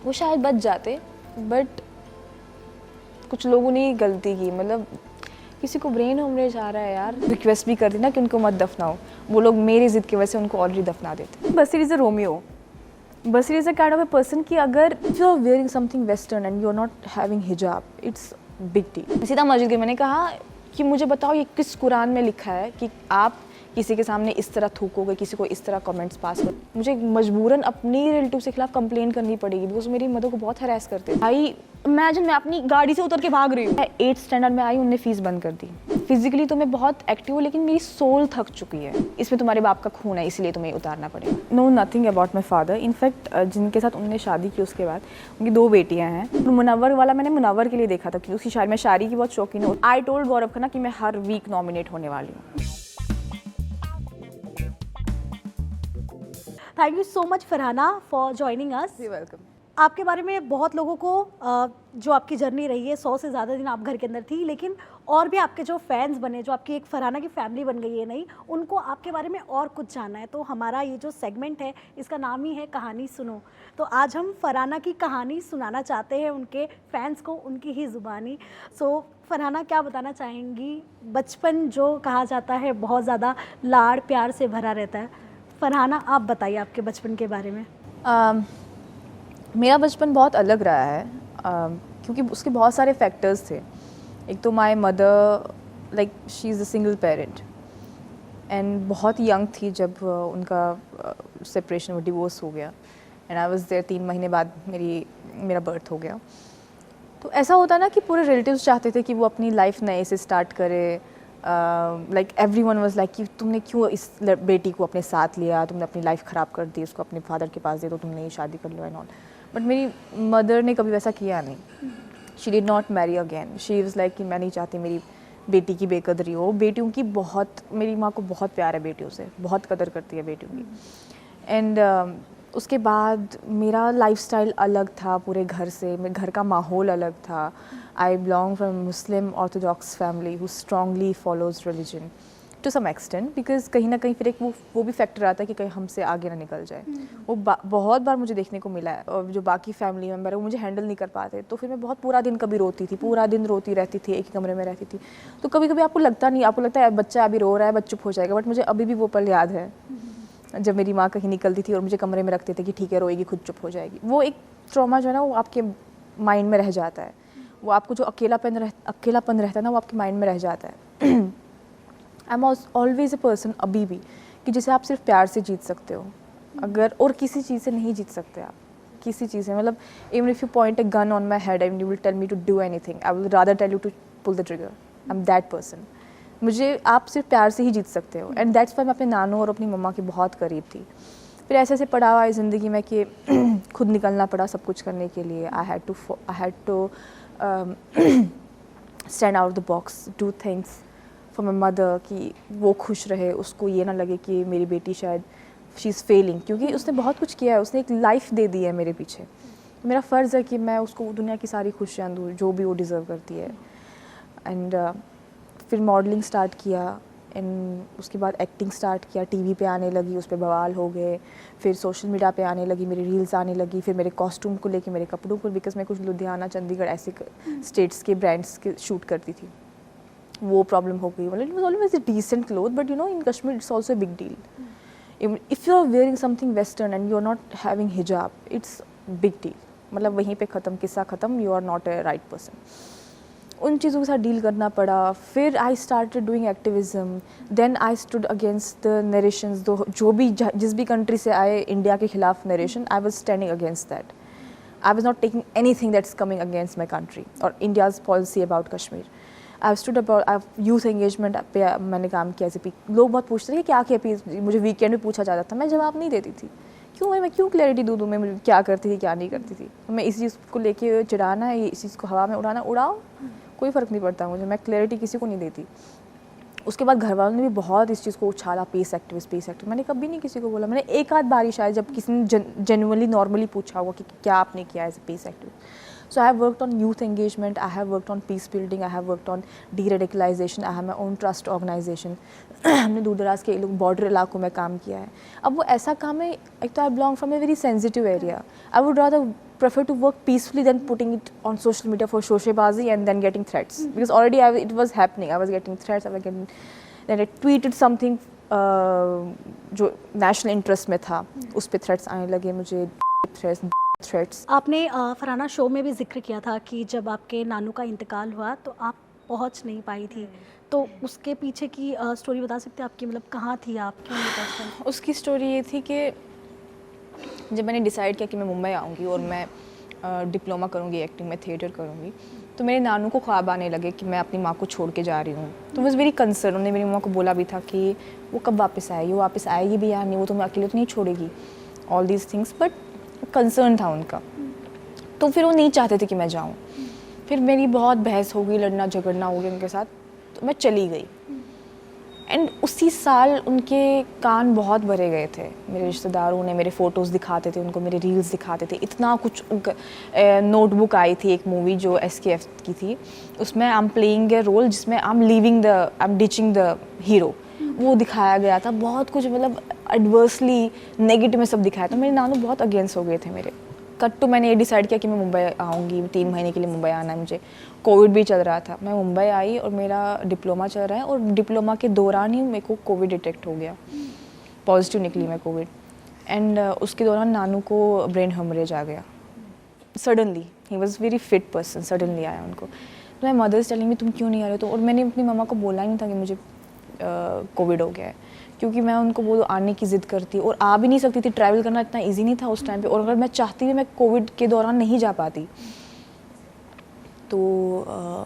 वो शायद बच जाते, बट कुछ लोगों ने ही गलती की। मतलब किसी को ब्रेन हेमरेज आ रहा है यार, रिक्वेस्ट भी कर दी ना कि उनको मत दफनाओ, वो लोग मेरी जिद की वजह से उनको ऑलरेडी दफना देते। Basir is a Romeo, Basir is a kind of a person कि अगर you are wearing something western and you are not having हिजाब, इट्स बिग डील। सीधा मस्जिद गई, मैंने कहा कि मुझे बताओ ये किस कुरान में लिखा है कि आप किसी के सामने इस तरह थूकोगे, किसी को इस तरह कमेंट्स पास कर। मुझे मजबूरन अपनी रिलेटिव के खिलाफ कंप्लेन करनी पड़ेगी बिकॉज मेरी मदर को बहुत हरास करते थे। भाई इमेजिन मैं अपनी गाड़ी से उतर के भाग रही हूँ। मैं 8th स्टैंडर्ड में आई, उनने फीस बंद कर दी। फिजिकली तो मैं बहुत एक्टिव हूँ लेकिन मेरी सोल थक चुकी है। इसमें तुम्हारे बाप का खून है इसलिए तुम्हें उतारना पड़ेगा। No nothing about my father. In fact जिनके साथ उन्होंने शादी की उसके बाद उनकी 2 बेटियां हैं। मुनव्वर वाला मैंने मुनव्वर के लिए देखा था क्योंकि उसकी शायरी, मैं शायरी की बहुत शौकीन हूँ। आई टोल्ड गौरव खन्ना कि मैं हर वीक नॉमिनेट होने वाली हूँ। Thank you so much Farhana for joining us. Welcome. आपके बारे में बहुत लोगों को जो आपकी जर्नी रही है, 100 से ज़्यादा दिन आप घर के अंदर थी, लेकिन और भी आपके जो फैंस बने, जो आपकी एक फरहाना की फैमिली बन गई है नहीं, उनको आपके बारे में और कुछ जानना है। तो हमारा ये जो सेगमेंट है इसका नाम ही है कहानी सुनो। तो आज हम फरहाना की कहानी सुनाना चाहते हैं उनके फैंस को, उनकी ही ज़ुबानी। सो फरहाना, क्या बताना चाहेंगी? बचपन जो कहा जाता है बहुत ज़्यादा लाड़ प्यार से भरा रहता है। फरहाना, आप बताइए आपके बचपन के बारे में। मेरा बचपन बहुत अलग रहा है क्योंकि उसके बहुत सारे फैक्टर्स थे। एक तो my mother, like she is a single parent and बहुत यंग थी जब उनका सेपरेशन, डिवोर्स हो गया एंड आई वाज देयर। 3 महीने बाद मेरा बर्थ हो गया। तो ऐसा होता ना कि पूरे रिलेटिव्स चाहते थे कि वो अपनी लाइफ नए से स्टार्ट करे। लाइक एवरीवन वाज लाइक कि तुमने क्यों इस बेटी को अपने साथ लिया, तुमने अपनी लाइफ ख़राब कर दी, उसको अपने फादर के पास दे दो, तुमने शादी कर लो एंड ऑल। बट मेरी मदर ने कभी वैसा किया नहीं। She did not marry again. She was like कि मैं नहीं चाहती मेरी बेटी की बेकदरी हो। बेटियों की बहुत, मेरी माँ को बहुत प्यार है बेटियों से, बहुत कदर करती है बेटियों की। एंड उसके बाद मेरा लाइफस्टाइल अलग था पूरे घर से, मेरे घर का माहौल अलग था। I belong from Muslim orthodox family who strongly follows religion to some extent, because कहीं ना कहीं फिर एक वो भी फैक्टर आता है कि कहीं हमसे आगे ना निकल जाए। वो बहुत बार मुझे देखने को मिला है। और जो बाकी फैमिली मेम्बर है वो मुझे हैंडल नहीं कर पाते, तो फिर मैं बहुत पूरा दिन कभी रोती थी, पूरा दिन रोती रहती थी, एक ही कमरे में रहती थी। तो कभी कभी आपको लगता नहीं, आपको लगता है बच्चा अभी रो रहा है, बस चुप हो जाएगा। बट मुझे अभी भी वो पल याद है जब मेरी माँ कहीं निकलती थी और मुझे कमरे में रखते थे कि ठीक है रोएगी, खुद चुप हो जाएगी। वो एक ट्रॉमा जो है ना वो आपके माइंड में रह जाता है। वो आपको जो अकेलापन रहता है ना वो आपके माइंड में रह जाता है। I am always a person अभी भी कि जिसे आप सिर्फ प्यार से जीत सकते हो, अगर और किसी चीज़ से नहीं जीत सकते आप, किसी चीज़ से। मतलब even if you point a gun on my head and you will tell me to do anything, I will rather tell you to pull the trigger. I am that person. मुझे आप सिर्फ प्यार से ही जीत सकते हो एंड दैट्स वाई मैं अपने नानू और अपनी मम्मा की बहुत करीब थी। फिर ऐसे ऐसे पड़ाव आए ज़िंदगी में कि खुद निकलना पड़ा सब कुछ करने के लिए। I had to stand out the box, do things for my mother कि वो खुश रहे, उसको ये ना लगे कि मेरी बेटी शायद शी इज़ फेलिंग, क्योंकि उसने बहुत कुछ किया है, उसने एक लाइफ दे दी है मेरे पीछे। मेरा फ़र्ज़ है कि मैं उसको दुनिया की सारी खुशियाँ दूँ जो भी वो डिज़र्व करती है। एंड फिर मॉडलिंग स्टार्ट किया एंड उसके बाद एक्टिंग स्टार्ट किया, टीवी पे आने लगी, उस पर बवाल हो गए। फिर सोशल मीडिया पे आने लगी, मेरी रील्स आने लगी, फिर मेरे कॉस्ट्यूम को लेके, मेरे कपड़ों को, बिकॉज मैं कुछ लुधियाना, चंडीगढ़ ऐसे स्टेट्स के ब्रांड्स के शूट करती थी। वो प्रॉब्लम हो गई। मतलब it was always a decent cloth, but you know in Kashmir it's also a big deal. If you are wearing something western and you are not having हिजाब, इट्स बिग डील। मतलब वहीं पे ख़त्म, किस्सा ख़त्म, you are not a right person. उन चीज़ों के साथ डील करना पड़ा। फिर I started doing activism, then I stood against the narrations, जो भी जिस भी कंट्री से आए इंडिया के खिलाफ narration, I was standing against that. I was not taking anything that's coming against my country और India's policy about Kashmir. I stood about youth engagement पे मैंने काम किया। ऐसे लोग बहुत पूछते थे कि क्या किया पीस, मुझे वीकेंड में पूछा जाता था, मैं जवाब नहीं देती थी। क्यों मैं क्यों क्लैरिटी दूँ मैं क्या करती थी क्या नहीं करती थी। मैं इस चीज़ को लेके चिढ़ाना है, इस चीज़ को हवा में उड़ाना, उड़ाओ, कोई फ़र्क नहीं पड़ता मुझे। मैं क्लैरिटी किसी को नहीं देती। उसके बाद घर वालों ने भी बहुत इस चीज़ को उछाला, पीस एक्टिविस्ट। मैंने कभी नहीं किसी को बोला। मैंने एक आध बारी शायद जब किसी ने जेन्युइनली नॉर्मली पूछा होगा कि क्या आपने किया as a peace activist. So I have worked on youth engagement, I have worked on peace building, I have worked on de-radicalization, I have my own trust organization. हमने दूर दराज के बॉर्डर इलाकों में काम किया है। अब वो ऐसा काम है, एक तो आई belong from a very sensitive area, I would rather prefer to work peacefully than putting it on social media for shoshebazi and then getting threats. Because already it was happening. I was getting threats. I was getting, then I tweeted something जो national interest में था, उस पे threats आने लगे मुझे, threats. आपने Farhana show में भी जिक्र किया था कि जब आपके नानू का इंतकाल हुआ तो आप पहुंच नहीं पाई थी, तो उसके पीछे की स्टोरी बता सकते हैं आपकी, मतलब कहाँ थी आप, क्यों नहीं पहुंच? उसकी स्टोरी ये थी कि जब मैंने डिसाइड किया कि मैं मुंबई आऊँगी और मैं डिप्लोमा करूँगी एक्टिंग में, थिएटर करूँगी, तो मेरे नानू को ख्वाब आने लगे कि मैं अपनी माँ को छोड़ के जा रही हूँ. तो वॉज वेरी कंसर्न. उन्होंने मेरी माँ को बोला भी था कि वो कब वापस आएगी, वो वापस आएगी भी या नहीं, वो तुम्हें अकेले तो नहीं छोड़ेगी, all these things. But concern था उनका, तो फिर वो नहीं चाहते थे कि मैं जाऊँ. फिर मेरी बहुत बहस हो गई, लड़ना झगड़ना हो गया उनके साथ, तो मैं चली गई. एंड उसी साल उनके कान बहुत भरे गए थे. मेरे रिश्तेदारों ने मेरे फ़ोटोज़ दिखाते थे उनको, मेरे रील्स दिखाते थे, इतना कुछ. नोटबुक आई थी एक मूवी जो SKF की थी, उसमें I am playing a role जिसमें I am ditching the hero, वो दिखाया गया था. बहुत कुछ मतलब एडवर्सली नेगेटिव में सब दिखाया था. मेरे नानू बहुत अगेंस्ट हो गए थे मेरे. कट टू मैंने ये डिसाइड किया कि मैं मुंबई आऊँगी, 3 महीने के लिए मुंबई आना है मुझे. कोविड भी चल रहा था, मैं मुंबई आई और मेरा डिप्लोमा चल रहा है, और डिप्लोमा के दौरान ही मेरे को कोविड डिटेक्ट हो गया, पॉजिटिव निकली मैं कोविड. एंड उसके दौरान नानू को ब्रेन हेमरेज आ गया suddenly. He was very fit person, suddenly आया उनको. तो मैं मदर्स टेलिंग मी तुम क्यों नहीं आ रहे हो, तो और मैंने अपनी मम्मा को बोला ही नहीं था कि मुझे कोविड हो गया है, क्योंकि मैं उनको वो आने की ज़िद करती और आ भी नहीं सकती थी. ट्रैवल करना इतना इजी नहीं था उस टाइम पे, और अगर मैं चाहती भी मैं कोविड के दौरान नहीं जा पाती. तो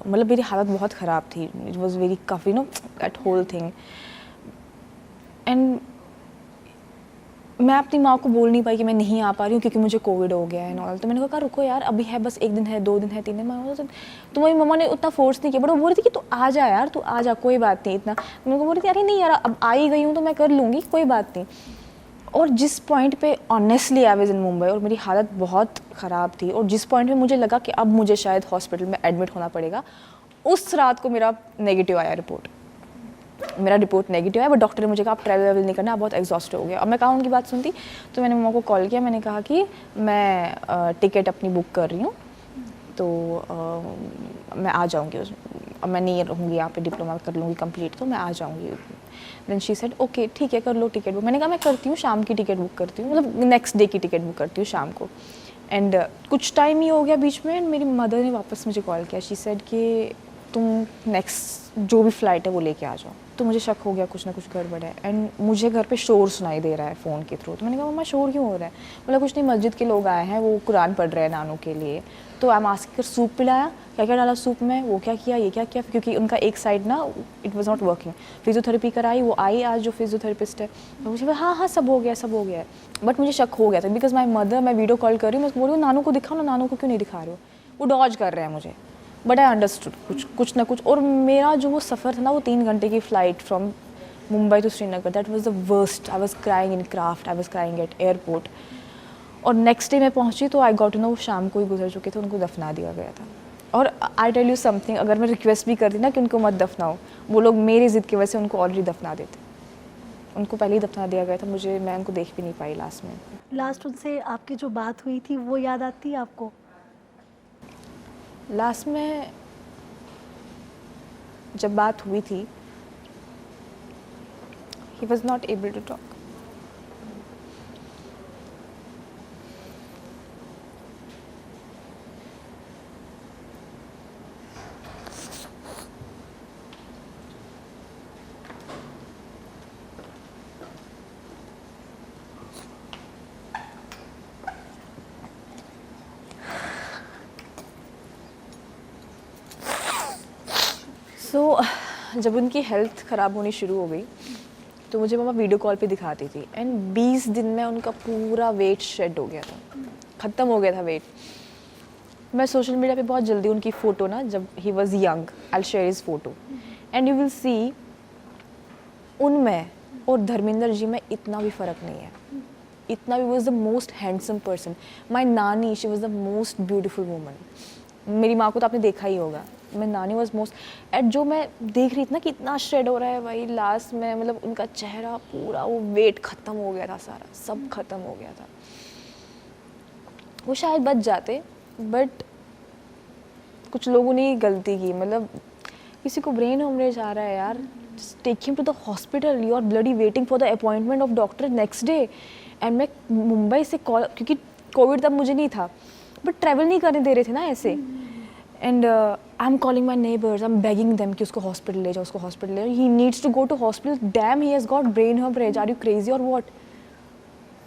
मतलब मेरी हालत बहुत ख़राब थी. इट वाज वेरी काफ़ी दैट होल थिंग. एंड मैं अपनी माँ को बोल नहीं पाई कि मैं नहीं आ पा रही हूँ क्योंकि मुझे कोविड हो गया है एंड ऑल. तो मैंने कहा रुको यार, अभी है, बस 1 दिन है, 2 दिन है, 3 दिन. तो मेरी मम्मा ने उतना फोर्स नहीं किया, बट वो बोल रही थी कि तू आ जा यार, तू आ जा, कोई बात नहीं इतना. मेरे को बोल रही थी अरे नहीं यार, अब आ ही गई हूँ तो मैं कर लूँगी, कोई बात नहीं. और जिस पॉइंट पे ऑनेस्टली आई वाज इन मुंबई और मेरी हालत बहुत ख़राब थी, और जिस पॉइंट पे मुझे लगा कि अब मुझे शायद हॉस्पिटल में एडमिट होना पड़ेगा, उस रात को मेरा नेगेटिव आया रिपोर्ट. मेरा रिपोर्ट नेगेटिव है, बट डॉक्टर ने मुझे कहा आप ट्रैवल नहीं करना, आप बहुत एग्जॉस्ट हो गया. अब मैं कहा उनकी बात सुनती, तो मैंने मम्मा को कॉल किया. मैंने कहा कि मैं टिकट अपनी बुक कर रही हूँ, तो मैं आ जाऊँगी. अब मैं नहीं रहूँगी यहाँ पे, डिप्लोमा कर लूँगी कंप्लीट, तो मैं आ जाऊँगी. देन शी सेड ओके ठीक है, कर लो टिकट बुक. मैंने कहा मैं करती हूँ, शाम की टिकट बुक करती हूँ, मतलब नेक्स्ट डे की टिकट बुक करती हूँ शाम को. एंड कुछ टाइम ही हो गया बीच में, एंड मेरी मदर ने वापस मुझे कॉल किया. शी सेड कि तुम नेक्स्ट जो भी फ़्लाइट है वो लेके आ जाओ. तो मुझे शक हो गया कुछ ना कुछ गड़बड़ है. एंड मुझे घर पे शोर सुनाई दे रहा है फ़ोन के थ्रू. तो मैंने कहा मम्मा शोर क्यों हो रहा है. बोला कुछ नहीं, मस्जिद के लोग आए हैं, वो कुरान पढ़ रहे हैं नानू के लिए. तो आई एम आस्किंग सूप पिलाया, क्या क्या डाला सूप में, वो क्या किया, ये क्या किया, क्योंकि उनका एक साइड ना it was not working. Physiotherapy कराई, वो आई आज जो फिजियोथेरेपिस्ट है, तो मुझे हाँ सब हो गया, सब हो गया है. बट मुझे शक हो गया था बिकॉज माई मदर, मैं वीडियो कॉल कर रही हूँ, मैं बोल रही हूँ नानू को दिखाओ ना, नानू को क्यों नहीं दिखा रहे हो. वो डॉज कर रहे हैं मुझे. बट आई अंडरस्टूड कुछ ना कुछ. और मेरा जो वो सफ़र था ना, वो 3 घंटे की flight from Mumbai to Srinagar, that was the worst. I was crying in craft, I was crying at airport. और नेक्स्ट डे मैं पहुंची तो आई गॉट टू नो वो शाम को ही गुजर चुके थे, उनको दफना दिया गया था. और आई टेल यू समथिंग, अगर मैं रिक्वेस्ट भी करती ना कि उनको मत दफनाओ, वो लोग मेरी ज़िद की वजह से उनको ऑलरेडी दफना देते. उनको पहले ही दफना दिया गया था. मैं उनको देख भी नहीं पाई लास्ट में. लास्ट उनसे आपकी जो बात हुई थी वो याद आती है आपको? लास्ट में जब बात हुई थी, he was not able to talk. So, जब उनकी हेल्थ ख़राब होनी शुरू हो गई तो मुझे मम्मा वीडियो कॉल पे दिखाती थी. एंड 20 दिन में उनका पूरा वेट शेड हो गया था, ख़त्म हो गया था वेट. मैं सोशल मीडिया पे बहुत जल्दी उनकी फ़ोटो ना, जब he was young, I share his photo and you will see उनमें और धर्मेंद्र जी में इतना भी फ़र्क नहीं है. इतना भी. Was the most handsome person. My नानी, she was the most beautiful woman. मेरी माँ को तो आपने देखा ही होगा. मैं नानी वॉज मोस्ट एट, जो मैं देख रही थी ना कि इतना शेड हो रहा है भाई, लास्ट में मतलब उनका चेहरा पूरा वो वेट ख़त्म हो गया था, सारा सब ख़त्म हो गया था. वो शायद बच जाते, बट कुछ लोगों ने गलती की, मतलब किसी को ब्रेन हेमरेज आ रहा है यार, take him to the hospital, you are bloody waiting for the appointment of doctor next day. And मैं मुंबई से कॉल, क्योंकि कोविड तब मुझे नहीं था, बट ट्रैवल नहीं करने दे रहे थे ना ऐसे। And I am calling my neighbours, I am begging them कि उसको हॉस्पिटल ले जाओ, उसको हॉस्पिटल ले जाओ, he needs to go to hospital, damn he has got brain haemorrhage, are you crazy और व्हाट।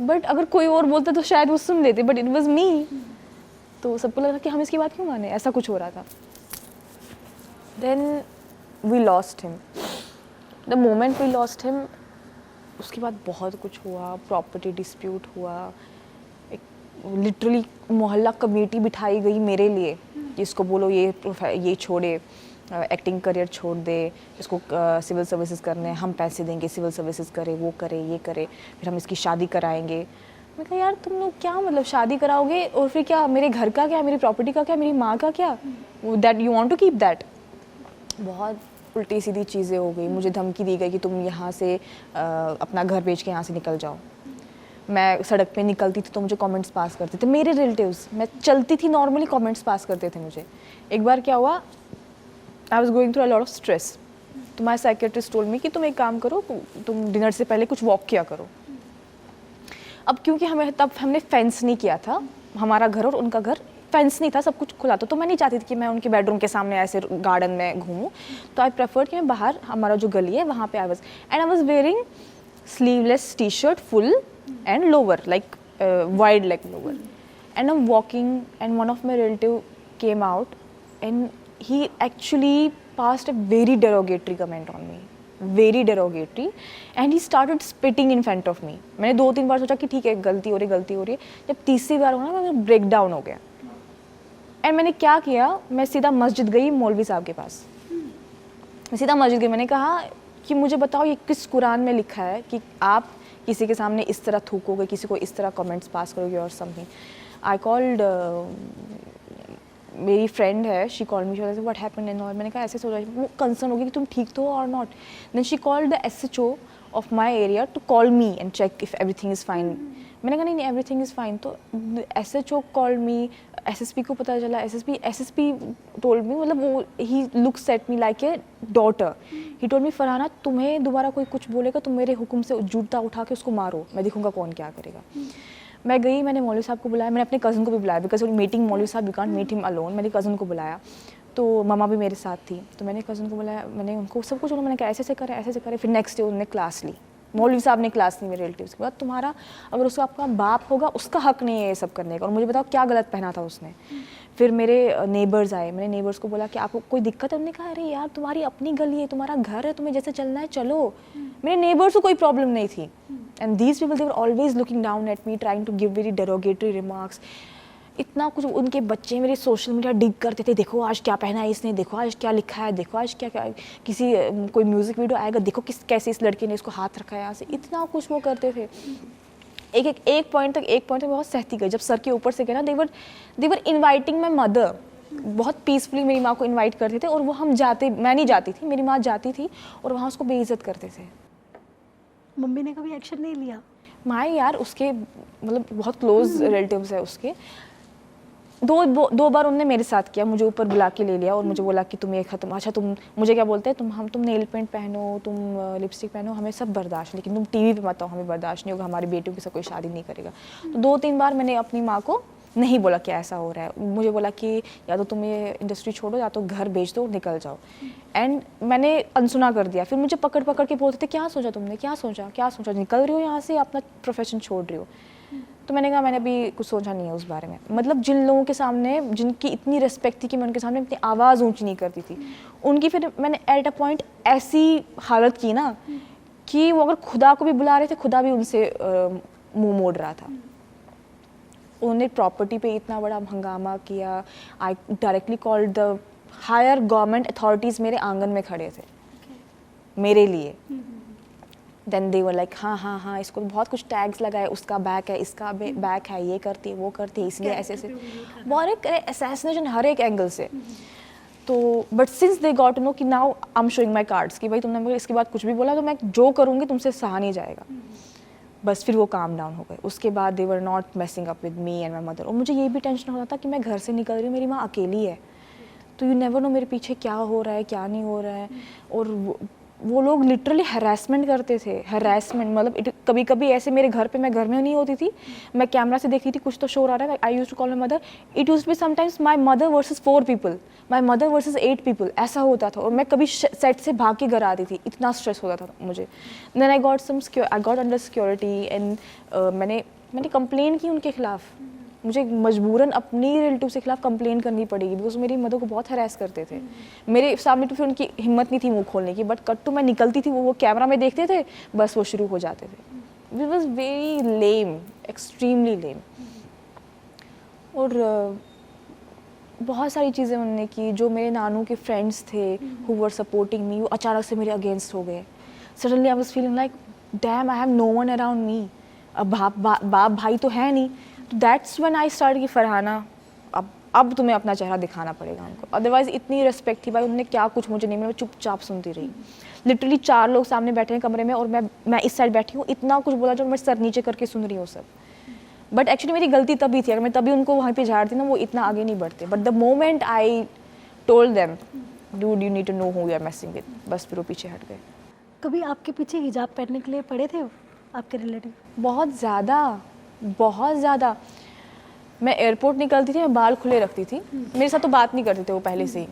बट अगर कोई और बोलता तो शायद वो सुन लेते, बट इट वॉज मी। तो सबको लगा कि हम इसकी बात क्यों माने, ऐसा कुछ हो रहा था। Then we lost him, the moment we lost him, उसके बाद बहुत कुछ हुआ, प्रॉपर्टी डिस्प्यूट हुआ, एक लिटरली मोहल्ला कमेटी बिठाई गई मेरे लिए कि इसको बोलो ये छोड़े, एक्टिंग करियर छोड़ दे, इसको सिविल सर्विसेज करने, हम पैसे देंगे, सिविल सर्विसेज करे, वो करे, ये करे, फिर हम इसकी शादी कराएंगे। मैं कहा यार तुम लोग क्या मतलब शादी कराओगे और फिर क्या, मेरे घर का क्या, मेरी प्रॉपर्टी का क्या, मेरी माँ का क्या, that you want to keep that. बहुत उल्टी सीधी चीज़ें हो गई, मुझे धमकी दी गई कि तुम यहाँ से अपना घर बेच के यहाँ से निकल जाओ। मैं सड़क पे निकलती थी तो मुझे कमेंट्स पास करते थे मेरे रिलेटिव्स, मैं चलती थी नॉर्मली कमेंट्स पास करते थे मुझे। एक बार क्या हुआ, I was going through a lot of stress, तो माई साइकियाट्रिस्ट टोल्ड मी कि तुम एक काम करो, तुम डिनर से पहले कुछ वॉक किया करो। अब क्योंकि हमने फेंस नहीं किया था, हमारा घर और उनका घर फेंस नहीं था, सब कुछ खुला था, तो मैं नहीं चाहती थी कि मैं उनके बेडरूम के सामने ऐसे गार्डन में घूमूं, तो आई प्रेफर्ड कि मैं बाहर, हमारा जो गली है वहाँ पे I was wearing sleeveless T shirt full and lower, like wide leg lower, and I'm walking and one of my relative came out and he actually passed a very derogatory comment on me, very derogatory, and he started spitting in front of me. मैंने 2-3 बार सोचा कि ठीक है गलती हो रही है, जब तीसरी बार हुआ ना मैं ब्रेक डाउन हो गया। एंड मैंने क्या किया, मैं सीधा मस्जिद गई मौलवी साहब के पास, मैं सीधा मस्जिद गई, मैंने कहा कि मुझे बताओ ये किस कुरान में लिखा है कि आप किसी के सामने इस तरह थूकोगे, किसी को इस तरह कमेंट्स पास करोगे और समथिंग। आई कॉल्ड, मेरी फ्रेंड है, she called me, what happened and all. मैंने कहा ऐसे सोचा, वो कंसर्न होगी कि तुम ठीक तो हो और not. Then she called the SHO of my area to call me and check if everything is fine. मैंने कहा नहीं एवरीथिंग इज़ फाइन। तो SHO कॉल्ड मी, SSP को पता चला, SSP टोल्ड मी, मतलब वो he looks at me like a daughter. He told me Farhana तुम्हें दोबारा कोई कुछ बोलेगा तो मेरे हुक्म से जूता उठा के उसको मारो, मैं देखूंगा कौन क्या करेगा। मैं गई, मैंने मौलवी साहब को बुलाया, मैंने अपने कज़न को भी बुलाया, बिकॉज मीटिंग मौलवी साहब you can't meet him alone. मैंने कज़न को बुलाया, तो ममा भी मेरे साथ थी, तो मैंने कज़न को बुलाया, मैंने उनको सब कुछ, मैंने कहा ऐसे करे। फिर नेक्स्ट डे उन्होंने क्लास ली, मौलवी साहब ने क्लास ली मेरे रिलेटिव्स के बाद। तुम्हारा अगर उसका आपका बाप होगा उसका हक नहीं है ये सब करने का, और मुझे बताओ क्या गलत पहना था उसने। फिर मेरे नेबर्स आए, मैंने नेबर्स को बोला कि आपको कोई दिक्कत है, उन्होंने कहा अरे यार तुम्हारी अपनी गली है, तुम्हारा घर है, तुम्हें जैसे चलना है चलो। मेरे नेबर्स को कोई प्रॉब्लम नहीं थी, and these people they were always looking down at me, trying to give very derogatory remarks. इतना कुछ, उनके बच्चे मेरे सोशल मीडिया डिग करते थे, देखो आज क्या पहना है इसने, देखो आज क्या लिखा है, देखो आज क्या किसी कोई म्यूज़िक वीडियो आएगा, देखो कैसे इस लड़के ने इसको हाथ रखा है यहाँ से, इतना कुछ वो करते थे। एक पॉइंट तक बहुत सहती गई, जब सर के ऊपर से गए ना, दे वर इन्वाइटिंग माई मदर, बहुत पीसफुली मेरी माँ को इन्वाइट करते थे, और वो मैं नहीं जाती थी, मेरी माँ जाती थी और वहाँ उसको बेइज्जत करते थे। मम्मी ने कभी एक्शन नहीं लिया? माँ यार उसके मतलब बहुत क्लोज रिलेटिव्स है उसके, दो बार उनने मेरे साथ किया, मुझे ऊपर बुला के ले लिया और मुझे बोला कि तुम ये खत्म, अच्छा तुम मुझे क्या बोलते हैं, तुम नेल पेंट पहनो, तुम लिपस्टिक पहनो, हमें सब बर्दाश्त, लेकिन तुम टीवी पे मत आओ, हमें बर्दाश्त नहीं होगा, हमारी बेटियों के साथ कोई शादी नहीं करेगा। तो 2-3 बार मैंने अपनी माँ को नहीं बोला कि ऐसा हो रहा है, मुझे बोला कि या तो तुम ये इंडस्ट्री छोड़ो या तो घर बेच दो, निकल जाओ। एंड मैंने अनसुना कर दिया। फिर मुझे पकड़ के बोलते थे क्या सोचा तुमने, क्या सोचा, निकल रही हो यहाँ से, अपना प्रोफेशन छोड़ रही हो। तो मैंने कहा मैंने अभी कुछ सोचा नहीं है उस बारे में। मतलब जिन लोगों के सामने, जिनकी इतनी रिस्पेक्ट थी कि मैं उनके सामने अपनी आवाज़ ऊंची नहीं करती थी, उनकी फिर मैंने एट अ पॉइंट ऐसी हालत की ना कि वो अगर खुदा को भी बुला रहे थे, खुदा भी उनसे मुंह मोड़ रहा था। उन्होंने प्रॉपर्टी पे इतना बड़ा हंगामा किया। I directly called the higher government authorities, मेरे आंगन में खड़े थे मेरे लिए। देन दे वर लाइक हाँ इसको बहुत कुछ टैग्स लगाए, उसका बैक है, इसका बैक है, ये करती है, वो करती है, इसलिए ऐसे बहुत एक असैसिनेशन हर एक एंगल से। तो but since they got to know कि now I am showing my cards कि भाई तुमने इसके बाद कुछ भी बोला तो मैं जो करूँगी तुमसे सहा नहीं जाएगा। बस फिर वो काम डाउन हो गए। उसके बाद they were not messing up with me and my mother. और मुझे ये भी टेंशन होता था कि मैं घर से निकल रही हूँ, मेरी माँ अकेली है, तो यू नेवर नो मेरे पीछे क्या हो रहा है क्या नहीं हो रहा है। और वो लोग लिटरली हरासमेंट करते थे, हरासमेंट मतलब कभी कभी ऐसे मेरे घर पे, मैं घर में नहीं होती थी, मैं कैमरा से देखती थी कुछ तो शोर आ रहा है, I used to call my mother, it used be sometimes my mother versus 4 people, my mother versus 8 people, ऐसा होता था। और मैं कभी सेट से भाग के घर आती थी, इतना स्ट्रेस होता था मुझे। Then I got under security and मैंने कंप्लेन की उनके खिलाफ। मुझे मजबूरन अपनी रिलेटिव के खिलाफ कंप्लेन करनी पड़ेगी बिकॉज मेरी मदर को बहुत हरास करते थे। मेरे सामने तो फिर उनकी हिम्मत नहीं थी मुंह खोलने की, बट कट टू मैं निकलती थी, वो कैमरा में देखते थे, बस वो शुरू हो जाते थे। It was very lame, extremely lame. और बहुत सारी चीज़ें उन्होंने की। जो मेरे नानू के फ्रेंड्स थे हु वर सपोर्टिंग मी, वो अचानक से मेरे अगेंस्ट हो गए। Suddenly I was feeling like damn, I have no one around me. अब बाप भाई तो है नहीं। तो दैट्स व्हेन आई स्टार्ट कि फरहाना अब तुम्हें अपना चेहरा दिखाना पड़ेगा उनको। अदरवाइज इतनी रिस्पेक्ट थी भाई, उन्होंने क्या कुछ मुझे नहीं, मैं चुपचाप सुनती रही। लिटरली 4 लोग सामने बैठे हैं कमरे में और मैं इस साइड बैठी हूँ, इतना कुछ बोला जो मैं सर नीचे करके सुन रही हूँ सब। बट एक्चुअली मेरी गलती तभी थी, अगर मैं तभी उनको वहाँ पे झाड़ती ना, वो इतना आगे नहीं बढ़ते। But the moment I told them dude you need to know who you are messing with, बस फिर वो पीछे हट गए। कभी आपके पीछे हिजाब पहनने के लिए पड़े थे आपके रिलेटिव? बहुत ज़्यादा। मैं एयरपोर्ट निकलती थी, मैं बाल खुले रखती थी, मेरे साथ तो बात नहीं करते थे वो पहले से ही।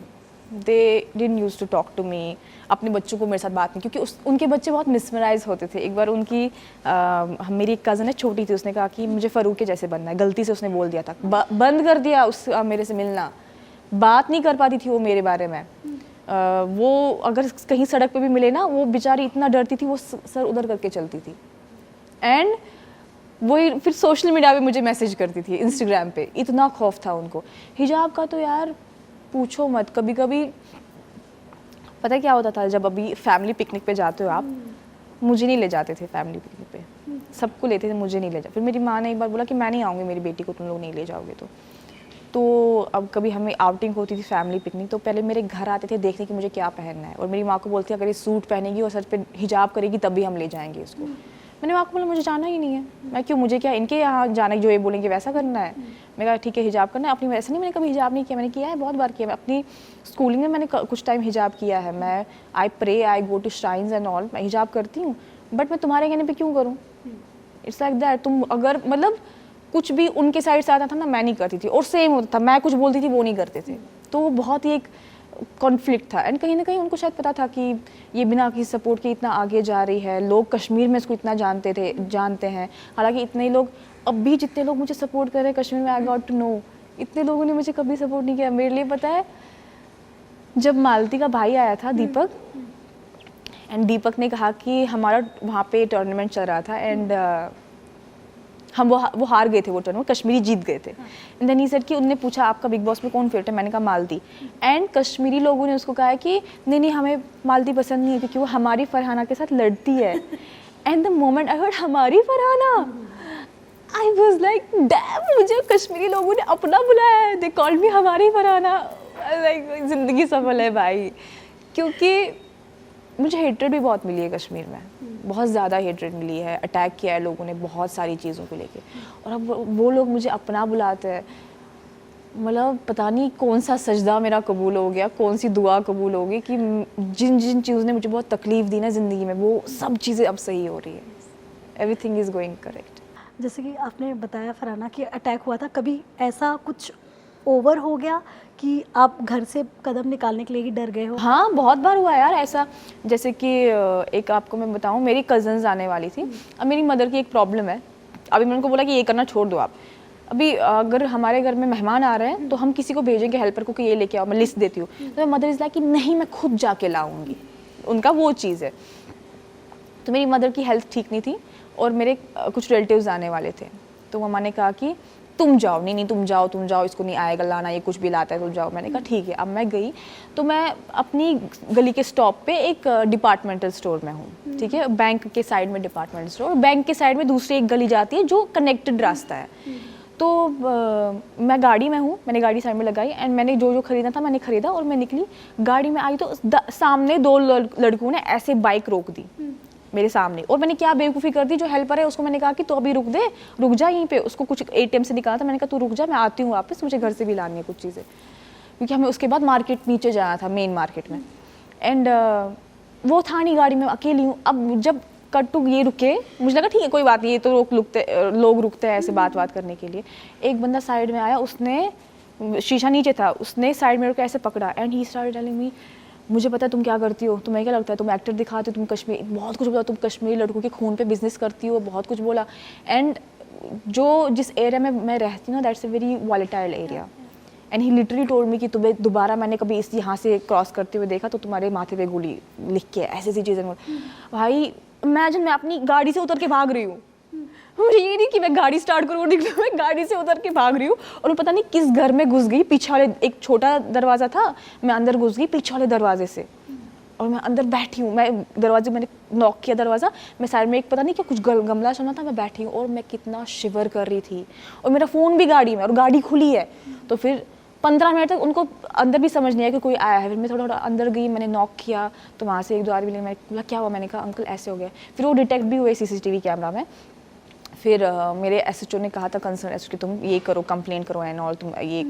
They didn't use to talk to me. अपने बच्चों को मेरे साथ बात नहीं, क्योंकि उनके बच्चे बहुत मिसमराइज होते थे। एक बार उनकी मेरी एक कज़न है, छोटी थी, उसने कहा कि मुझे फ़ारूक के जैसे बनना है, गलती से उसने बोल दिया था, बंद कर दिया उस मेरे से मिलना। बात नहीं कर पाती थी वो मेरे बारे में। वो अगर कहीं सड़क पे भी मिले ना, वो बेचारी इतना डरती थी, वो सर उधर करके चलती थी। एंड वही फिर सोशल मीडिया पे मुझे मैसेज करती थी, इंस्टाग्राम पे। इतना खौफ था उनको। हिजाब का तो यार पूछो मत। कभी कभी पता क्या होता था, जब अभी फैमिली पिकनिक पे जाते हो आप, मुझे नहीं ले जाते थे फैमिली पिकनिक पे, सबको लेते थे, मुझे नहीं ले जाते। फिर मेरी माँ ने एक बार बोला कि मैं नहीं आऊँगी मेरी बेटी को तुम लोग नहीं ले जाओगे तो अब कभी हमें आउटिंग होती थी फैमिली पिकनिक, तो पहले मेरे घर आते थे देखने कि मुझे क्या पहनना है। और मेरी माँ को बोलती अगर ये सूट पहनेगी और सर पे हिजाब करेगी तभी हम ले जाएंगे इसको। मैंने माँ को बोला मुझे जाना ही नहीं है, मैं क्यों, मुझे क्या इनके यहाँ जाना है, जो ये बोलेंगे वैसा करना है। मैं कहा ठीक है हिजाब करना है। अपनी वैसे नहीं, मैंने कभी हिजाब नहीं किया, मैंने किया है बहुत बार किया। मैं अपनी स्कूलिंग में मैंने कुछ टाइम हिजाब किया है। मैं I pray, I go to shrines and all, मैं हिजाब करती हूँ। बट मैं तुम्हारे कहने पर क्यों करूँ? It's like that. तुम अगर मतलब कुछ भी उनके साइड से आता था ना, मैं नहीं करती थी। और सेम होता था, मैं कुछ बोलती थी वो नहीं करते थे। तो वो बहुत ही एक कॉन्फ्लिक्ट था। एंड कहीं ना कहीं उनको शायद पता था कि ये बिना किसी सपोर्ट के इतना आगे जा रही है। लोग कश्मीर में इसको इतना जानते हैं। हालांकि इतने ही लोग, अब भी जितने लोग मुझे सपोर्ट कर रहे हैं कश्मीर में, आई गॉट टू नो, इतने लोगों ने मुझे कभी सपोर्ट नहीं किया। मेरे लिए पता है, जब मालती का भाई आया था दीपक, एंड दीपक ने कहा कि हमारा वहाँ पे टूर्नामेंट चल रहा था एंड हम वो हार गए थे वो टूर्नामेंट, कश्मीरी जीत गए थे। एंड देन ही सेड कि उनने पूछा आपका बिग बॉस में कौन फेवरेट है, मैंने कहा मालती। एंड कश्मीरी लोगों ने उसको कहा कि नहीं हमें मालती पसंद नहीं है क्योंकि वो हमारी फरहाना के साथ लड़ती है। And the moment I heard हमारी Farhana, I was like damn, मुझे कश्मीरी लोगों ने अपना बुलाया है, दे कॉल्ड मी हमारी फरहाना। लाइक ज़िंदगी सफल है भाई। क्योंकि मुझे हेट्रेड भी बहुत मिली है कश्मीर में, बहुत ज़्यादा हेट्रेड मिली है, अटैक किया है लोगों ने बहुत सारी चीज़ों को लेके। और अब वो लोग मुझे अपना बुलाते हैं, मतलब पता नहीं कौन सा सजदा मेरा कबूल हो गया, कौन सी दुआ कबूल हो गई कि जिन चीज़ों ने मुझे बहुत तकलीफ़ दी ना ज़िंदगी में, वो सब चीज़ें अब सही हो रही है। Everything is going correct. जैसे कि आपने बताया फरहाना कि अटैक हुआ था, कभी ऐसा कुछ ओवर हो गया कि आप घर से कदम निकालने के लिए ही डर गए हो? हाँ, बहुत बार हुआ यार ऐसा। जैसे कि एक आपको मैं बताऊँ, मेरी कज़न्स आने वाली थी। अब मेरी मदर की एक प्रॉब्लम है, अभी मैंने उनको बोला कि ये करना छोड़ दो आप। अभी अगर हमारे घर में मेहमान आ रहे हैं तो हम किसी को भेजेंगे हेल्पर को कि ये लेके आओ, मैं लिस्ट देती हूँ। तो मदर इज़ लाइक कि नहीं मैं खुद जाके लाऊंगी, उनका वो चीज़ है। तो मेरी मदर की हेल्थ ठीक नहीं थी और मेरे कुछ रिलेटिव्स आने वाले थे, तो मम्मा ने कहा कि तुम जाओ, नहीं तुम जाओ, इसको नहीं आएगा लाना, ये कुछ भी लाता है, तुम जाओ। मैंने कहा ठीक है। अब मैं गई तो मैं अपनी गली के स्टॉप पे एक डिपार्टमेंटल स्टोर में हूँ, ठीक है, बैंक के साइड में डिपार्टमेंटल स्टोर, बैंक के साइड में दूसरी एक गली जाती है जो कनेक्टेड रास्ता है। तो मैं गाड़ी में हूँ, मैंने गाड़ी साइड में लगाई एंड मैंने जो खरीदना था मैंने खरीदा और मैं निकली। गाड़ी में आई तो सामने 2 लड़कों ने ऐसे बाइक रोक दी मेरे सामने, और मैंने क्या बेवकूफ़ी कर दी, जो हेल्पर है उसको मैंने कहा कि तो अभी रुक जा यहीं पे, उसको कुछ ATM से निकाला था, मैंने कहा तू रुक जा, मैं आती हूँ वापस, मुझे घर से भी लानी है कुछ चीज़ें, क्योंकि हमें उसके बाद मार्केट नीचे जाना था, मेन मार्केट में। एंड वो था नहीं गाड़ी में, अकेली हूँ। अब जब कट्टू ये रुके, मुझे लगा ठीक है कोई बात नहीं, ये तो लोग रुकते हैं ऐसे बात करने के लिए। एक बंदा साइड में आया, उसने शीशा नीचे था, उसने साइड मिरर को ऐसे पकड़ा and he started telling me, मुझे पता है तुम क्या करती हो, तुम्हें क्या लगता है, तुम एक्टर दिखाते हो, तुम कश्मीर बहुत कुछ बोला, तुम कश्मीरी लड़कों के खून पे बिजनेस करती हो, बहुत कुछ बोला। एंड जिस एरिया में मैं रहती हूँ ना, that's a very volatile area, and he literally told me कि तुम्हें दोबारा मैंने कभी इस यहाँ से क्रॉस करते हुए देखा तो तुम्हारे माथे पे गोली लिख के, ऐसी ऐसी चीज़ें। भाई इमेजिन, मैं अपनी गाड़ी से उतर के भाग रही हूँ, मुझे ये नहीं कि मैं गाड़ी स्टार्ट करूँ, मैं गाड़ी से उतर के भाग रही हूँ, और मैं पता नहीं किस घर में घुस गई, पीछे वाले, एक छोटा दरवाज़ा था, मैं अंदर घुस गई पीछे वाले दरवाजे से, और मैं अंदर बैठी हूँ। मैं दरवाजे, मैंने नॉक किया दरवाज़ा, मैं साइड में एक पता नहीं क्या कुछ गमला चलना था, मैं बैठी हूँ, और मैं कितना शिवर कर रही थी, और मेरा फ़ोन भी गाड़ी में, और गाड़ी खुली है। तो फिर 15 मिनट तक उनको अंदर भी समझ नहीं आया कि कोई आया है। फिर मैं थोड़ा अंदर गई, मैंने नॉक किया, तो वहाँ से एक दो आदमी, मैंने बोला क्या हुआ, मैंने कहा अंकल ऐसे हो गया। फिर वो डिटेक्ट भी हुए CCTV कैमरा में। फिर मेरे SHO ने कहा था, कंसर्न SHO, कि तुम ये करो, कंप्लेन करो एंड ऑल, तुम ये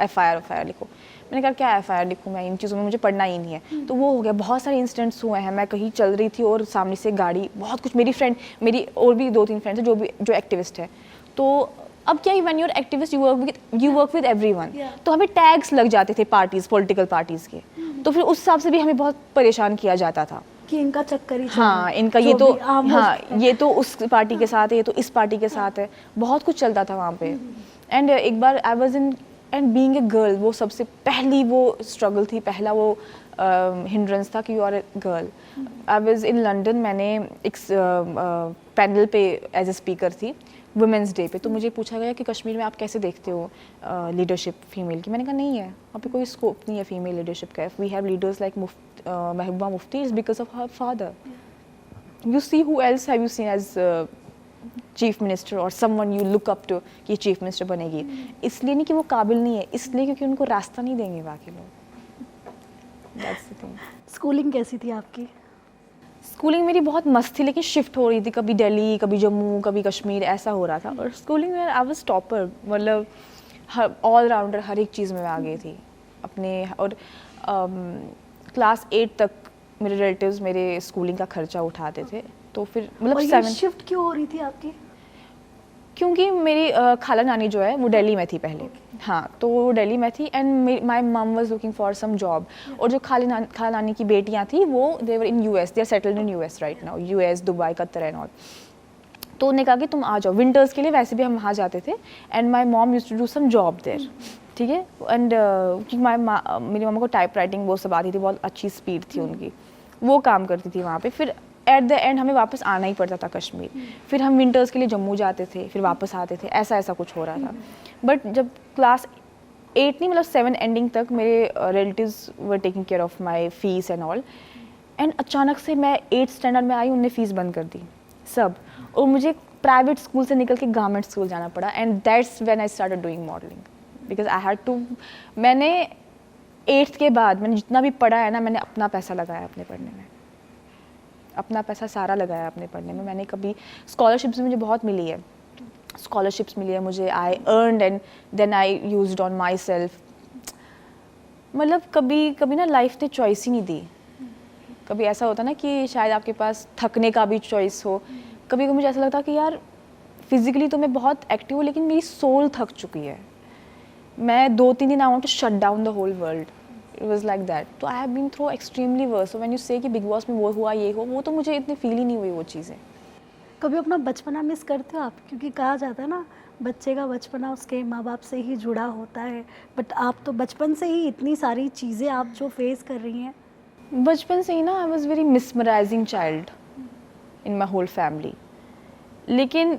FIR लिखो। मैंने कहा क्या FIR लिखूँ मैं, इन चीज़ों में मुझे पढ़ना ही नहीं है। तो वो हो गया, बहुत सारे इंसिडेंट्स हुए हैं। मैं कहीं चल रही थी और सामने से गाड़ी, बहुत कुछ, मेरी फ्रेंड, मेरी और भी 2-3 फ्रेंड्स हैं जो एक्टिविस्ट है। तो अब क्या, when you are activist you work with everyone, तो हमें टैग्स लग जाते थे पार्टीज, पॉलिटिकल पार्टीज के। तो फिर उस हिसाब से भी हमें बहुत परेशान किया जाता था कि इनका चक्कर ही, हाँ इनका ये तो, हाँ ये तो उस पार्टी के साथ है, ये तो इस पार्टी के साथ है, बहुत कुछ चलता था वहाँ पे। एंड एक बार I was in, and being a girl, वो सबसे पहली वो स्ट्रगल थी, पहला वो हिंड्रेंस था कि you are a girl. I was in London, मैंने एक पैनल पे एज ए स्पीकर थी वुमेंस डे पे। तो मुझे पूछा गया कि कश्मीर में आप कैसे देखते हो लीडरशिप फीमेल की। मैंने कहा नहीं है, वहाँ पे कोई स्कोप नहीं है फीमेल लीडरशिप का। We have leaders like Mehbooba Mufti is because of her father. You see who else have you seen as chief minister और someone you look up to कि चीफ मिनिस्टर बनेगी। इसलिए नहीं कि वो काबिल नहीं है, इसलिए क्योंकि उनको रास्ता नहीं देंगे बाकी लोग। That's the thing. स्कूलिंग कैसी थी आपकी? स्कूलिंग मेरी बहुत मस्त थी, लेकिन शिफ्ट हो रही थी, कभी दिल्ली, कभी जम्मू, कभी कश्मीर, ऐसा हो रहा था। और स्कूलिंग में आई वाज टॉपर, मतलब ऑल राउंडर, हर एक चीज़ में मैं आ गई थी अपने। और क्लास 8 तक मेरे रिलेटिव्स मेरे स्कूलिंग का खर्चा उठाते थे। तो फिर मतलब 7 शिफ्ट क्यों हो रही थी आपकी? क्योंकि मेरी खाला नानी जो है वो दिल्ली में थी पहले। हाँ, तो वो दिल्ली में थी and my mom was looking for some job. और जो खाला नानी की बेटियां थी वो they were in US, they are settled in US right now, US, Dubai, Qatar and all. तो उन्होंने कहा कि तुम आ जाओ विंटर्स के लिए, वैसे भी हम वहाँ जाते थे। And my mom used to do some job there, ठीक है। एंड क्योंकि मेरी मम्मा को टाइप राइटिंग वो सब आती थी, बहुत अच्छी स्पीड थी उनकी, वो काम करती थी वहाँ पे। फिर एट द एंड हमें वापस आना ही पड़ता था कश्मीर। फिर हम विंटर्स के लिए जम्मू जाते थे, फिर वापस आते थे, ऐसा कुछ हो रहा था। बट जब क्लास 8 नहीं, मतलब 7 एंडिंग तक मेरे relatives were taking care of my fees and all. And अचानक से मैं 8th स्टैंडर्ड में आई, उनने फीस बंद कर दी सब, और मुझे प्राइवेट स्कूल से निकल के गवर्नमेंट स्कूल जाना पड़ा। And that's when I started doing modelling because I had to. मैंने 8th के बाद मैंने जितना भी पढ़ा है ना, मैंने अपना पैसा लगाया अपने पढ़ने में, अपना पैसा सारा लगाया अपने पढ़ने में। मैंने कभी स्कॉलरशिप्स मुझे बहुत मिली है, स्कॉलरशिप्स मिली है मुझे, I earned and then I used on myself. मतलब कभी ना लाइफ ने चॉइस ही नहीं दी। कभी ऐसा होता ना कि शायद आपके पास थकने का भी चॉइस हो। कभी मुझे ऐसा लगता कि यार फिजिकली तो मैं बहुत एक्टिव हूँ, लेकिन मेरी सोल थक चुकी है। मैं 2-3 दिन I want to shut down the whole world. It was like that. तो I have been through extremely worse. So when you say कि बिग बॉस में वो हुआ, ये हो, वो तो मुझे इतनी फील ही नहीं हुई वो चीज़ें। कभी अपना बचपना मिस करते हो आप? क्योंकि कहा जाता है ना, बच्चे का बचपना उसके माँ बाप से ही जुड़ा होता है। बट आप तो बचपन से ही इतनी सारी चीज़ें आप जो फेस कर रही हैं। बचपन से ही ना I was very mesmerising child in my whole family. लेकिन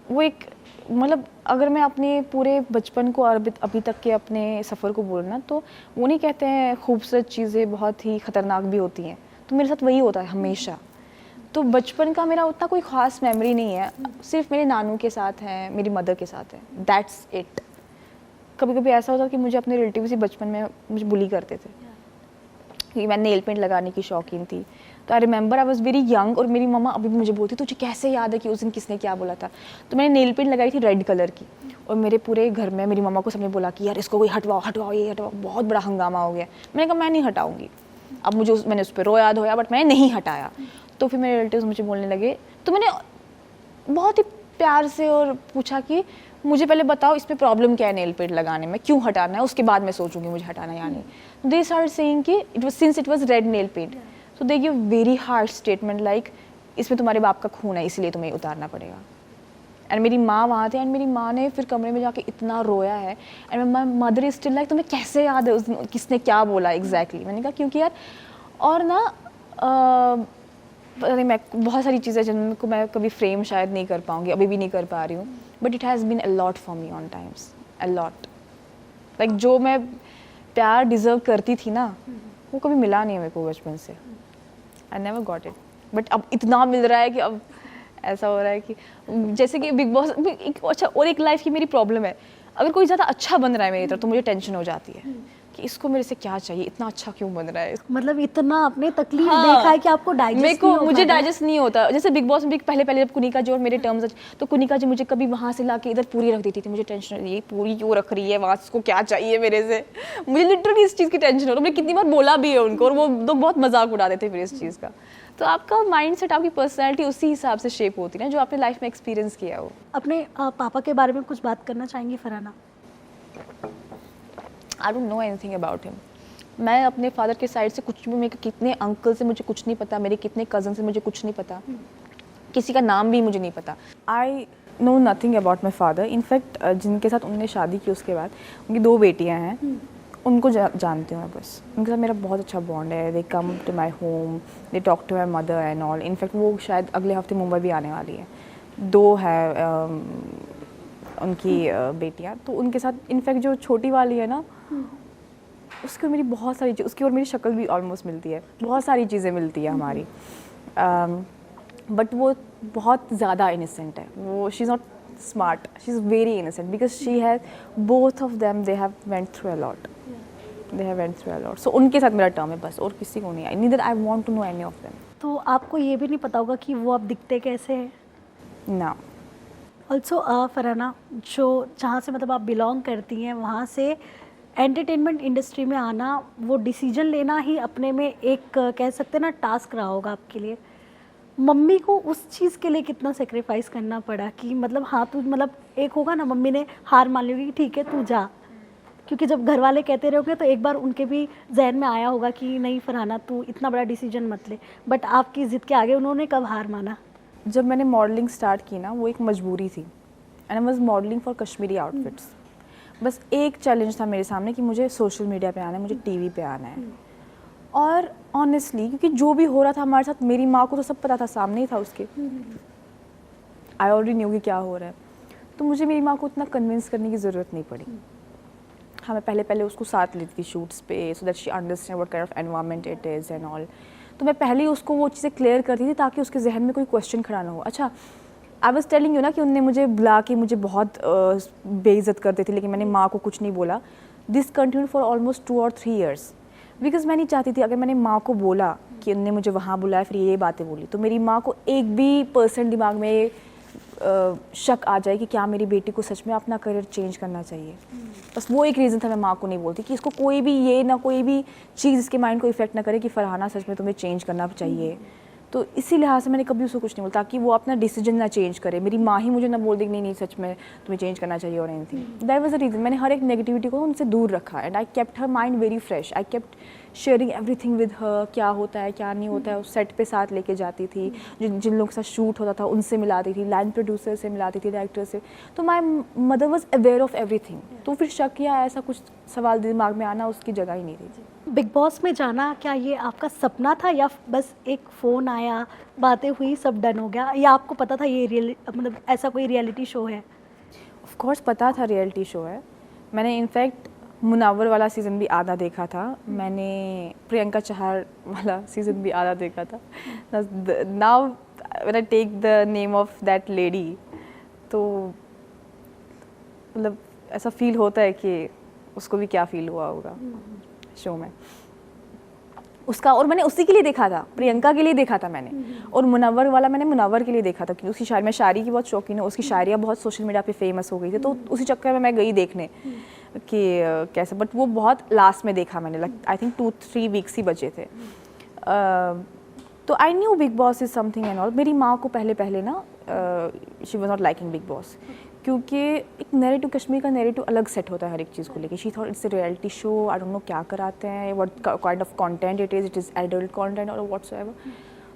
वो एक, मतलब अगर मैं अपने पूरे बचपन को और अभी तक के अपने सफ़र को बोलना, तो वो नहीं कहते हैं खूबसूरत चीज़ें बहुत ही ख़तरनाक भी होती हैं, तो मेरे साथ वही होता है हमेशा। तो बचपन का मेरा उतना कोई ख़ास मेमोरी नहीं है, सिर्फ मेरे नानू के साथ है, मेरी मदर के साथ है, दैट्स इट। कभी कभी ऐसा होता कि मुझे अपने रिलेटिव्स ही बचपन में मुझे बुली करते थे, कि मैं नेल पेंट लगाने की शौकीन थी। तो I remember I was very young और मेरी मम्मा अभी भी मुझे बोलती तुझे कैसे याद है कि उस दिन किसने क्या बोला था। तो मैंने नेल पेंट लगाई थी रेड कलर की और मेरे पूरे घर में मेरी मम्मा को सबने बोला कि यार इसको कोई हटवाओ हटवाओ, ये हटवाओ, बहुत बड़ा हंगामा हो गया। मैंने कहा मैं नहीं हटाऊंगी। अब मुझे मैंने उस पर रोया धोया बट मैंने नहीं हटाया। तो फिर मेरे रिलेटिव्स मुझे बोलने लगे, तो मैंने बहुत ही प्यार से और पूछा कि मुझे पहले बताओ इसमें प्रॉब्लम क्या है नेल पेंट लगाने में, क्यों हटाना है, उसके बाद मैं सोचूंगी मुझे हटाना या नहीं। दे स्टार्ट सेइंग कि it was since it was red nail paint, so they give very hard statement like इसमें तुम्हारे बाप का खून है इसलिए तुम्हें उतारना पड़ेगा। एंड मेरी माँ वहाँ थे एंड मेरी माँ ने फिर कमरे में जाके इतना रोया है and my mother is still like तुम्हें कैसे याद है उस दिन किसने क्या बोला एग्जैक्टली। मैंने कहा क्योंकि यार और ना पता नहीं मैं बहुत सारी चीज़ें जिनको मैं कभी फ्रेम शायद नहीं कर पाऊँगी, अभी भी नहीं कर पा रही हूँ, but it has been a lot for me on times, a lot. Like जो मैं प्यार डिज़र्व करती थी ना वो कभी मिला नहीं है मेरे को बचपन से। I never got it, but अब इतना मिल रहा है कि अब ऐसा हो रहा है कि जैसे कि बिग बॉस अच्छा। और एक लाइफ की मेरी प्रॉब्लम है, अगर कोई ज़्यादा अच्छा बन रहा है मेरी तरफ तो मुझे टेंशन हो जाती है कि इसको मेरे से क्या चाहिए, इतना अच्छा क्यों बन रहा है। मतलब इतना आपने तकलीफ देखा है कि आपको डाइजेस्ट नहीं हो मुझे पाता है। डाइजेस्ट नहीं होता। जैसे बिग बॉस में भी पहले जब कुनिका जी और मेरे टर्म्स, तो कुनिका जी मुझे कभी वहाँ से लाके इधर पूरी रख देती थी, मुझे टेंशन ये पूरी क्यों रख रही है वहाँ, उसको क्या चाहिए मेरे से, मुझे लिटरली इस चीज़ की टेंशन हो रही है। मैंने कितनी बार बोला भी है उनको और वो तो बहुत मजाक उड़ा देते फिर इस चीज़ का। तो आपका माइंड सेट, आपकी पर्सनैलिटी उसी हिसाब से शेप होती है ना जो आपने लाइफ में एक्सपीरियंस किया हो। अपने पापा के बारे में कुछ बात करना चाहेंगी Farhana? I don't know anything about him. मैं अपने फादर के साइड से कुछ भी, मेरे कितने अंकल से मुझे कुछ नहीं पता, मेरे कितने कज़न से मुझे कुछ नहीं पता, किसी का नाम भी मुझे नहीं पता। I know nothing about my father. In fact जिनके साथ उन्होंने शादी की उसके बाद उनकी 2 बेटियां हैं, उनको जानती हूँ मैं बस। उनके साथ मेरा बहुत अच्छा बॉन्ड है। They come to my home, they talk to my mother and all. In fact वो शायद अगले हफ्ते मुंबई भी आने वाली है। 2 है उनकी बेटियाँ, तो उनके साथ इनफैक्ट जो छोटी वाली है ना उसकी और मेरी बहुत सारी चीज़, उसकी और मेरी शक्ल भी ऑलमोस्ट मिलती है, बहुत सारी चीज़ें मिलती है हमारी। बट वो बहुत ज़्यादा इनोसेंट है, वो she is not smart, she is very innocent because she has both of them they have went through a lot, they have went through a lot. So उनके साथ मेरा टर्म है बस, और किसी को नहीं। Neither I want to know any of them. तो आपको ये भी नहीं पता होगा कि वो आप दिखते कैसे हैं? ना। ऑल्सो फरहाना, जो जहाँ से मतलब आप बिलोंग करती हैं वहाँ से एंटरटेनमेंट इंडस्ट्री में आना, वो डिसीजन लेना ही अपने में एक कह सकते हैं ना टास्क रहा होगा आपके लिए। मम्मी को उस चीज़ के लिए कितना सेक्रीफाइस करना पड़ा कि मतलब हाँ तू, मतलब एक होगा ना मम्मी ने हार मान ली होगी कि ठीक है तू जा, क्योंकि जब घर वाले कहते रहोगे तो एक बार उनके भी जहन में आया होगा कि नहीं फरहाना तू इतना बड़ा डिसीजन मत ले, बट आपकी ज़िद के आगे उन्होंने कब हार माना? जब मैंने मॉडलिंग स्टार्ट की ना वो एक मजबूरी थी, and I was modelling for Kashmiri outfits. बस एक चैलेंज था मेरे सामने कि मुझे सोशल मीडिया पे आना है, मुझे टीवी पे आना है। और ऑनेस्टली क्योंकि जो भी हो रहा था हमारे साथ, मेरी माँ को तो सब पता था, सामने ही था उसके, आई ऑलरेडी न्यू कि क्या हो रहा है, तो मुझे मेरी माँ को उतना कन्विंस करने की ज़रूरत नहीं पड़ी। हाँ, मैं पहले उसको साथ लेती थी शूट्स पे, so that she understand what kind of environment it is and all. तो मैं पहले ही उसको वो चीज़ें क्लियर करती थी ताकि उसके जहन में कोई क्वेश्चन खड़ा ना हो। अच्छा, आई वाज टेलिंग यू ना कि उनने मुझे बुला के मुझे बहुत बेइज्जत करते थे, लेकिन मैंने माँ को कुछ नहीं बोला। दिस कंटिन्यू फॉर ऑलमोस्ट 2 और 3 years बिकॉज मैं नहीं चाहती थी अगर मैंने माँ को बोला कि उनने मुझे वहाँ बुलाया फिर ये बातें बोली तो मेरी माँ को एक भी % दिमाग में शक आ जाए कि क्या मेरी बेटी को सच में अपना करियर चेंज करना चाहिए। बस वो एक रीज़न था मैं माँ को नहीं बोलती कि इसको कोई भी ये ना कोई भी चीज़ इसके माइंड को इफेक्ट ना करे कि फरहाना सच में तुम्हें चेंज करना चाहिए। तो इसी लिहाज से मैंने कभी उसको कुछ नहीं बोला ताकि वो अपना डिसीजन ना चेंज करे। मेरी माँ ही मुझे ना बोल दे कि नहीं सच में तुम्हें चेंज करना चाहिए और anything. That was the reason. मैंने हर एक नेगेटिविटी को उनसे दूर रखा and I kept her mind very fresh. I kept sharing everything with her, क्या होता है क्या नहीं होता है। उस सेट पे साथ लेके जाती थी, जिन लोगों के साथ शूट होता था उनसे मिलाती थी, लाइन प्रोड्यूसर से मिलाती थी, डायरेक्टर से। तो my mother was aware of everything. तो फिर शक या ऐसा कुछ सवाल दिमाग में आना उसकी जगह ही नहीं थी। बिग बॉस में जाना क्या ये आपका सपना था या बस एक फ़ोन आया, बातें हुई, सब डन हो गया, या आपको पता था ये मतलब ऐसा कोई रियलिटी शो है? ऑफ कोर्स पता था रियलिटी शो है। मैंने इनफैक्ट मुनावर वाला सीज़न भी आधा देखा था, मैंने प्रियंका चहर वाला सीज़न भी आधा देखा था। Now when I take the name of that lady तो मतलब ऐसा फील होता है कि उसको भी क्या फील हुआ होगा शो में। उसका, और मैंने उसी के लिए देखा था, प्रियंका के लिए देखा था मैंने, और मुनव्वर वाला मैंने मुनव्वर के लिए देखा था, क्योंकि उसकी शायरी, मैं शायरी की बहुत शौकीन हूँ, उसकी शायरियाँ बहुत सोशल मीडिया पे फेमस हो गई थी, तो उसी चक्कर में मैं गई देखने कि कैसे, बट वो बहुत लास्ट में देखा मैंने, आई थिंक 2-3 वीक्स ही बचे थे। तो I knew big boss is something and all. मेरी माँ को पहले ना she was not liking big boss, क्योंकि एक नैरेटिव, कश्मीर का नैरेटिव अलग सेट होता है हर एक चीज़ को लेके। She thought it's a reality show, I don't know क्या कराते हैं, what kind of content it is adult content और व्हाट्सएवर।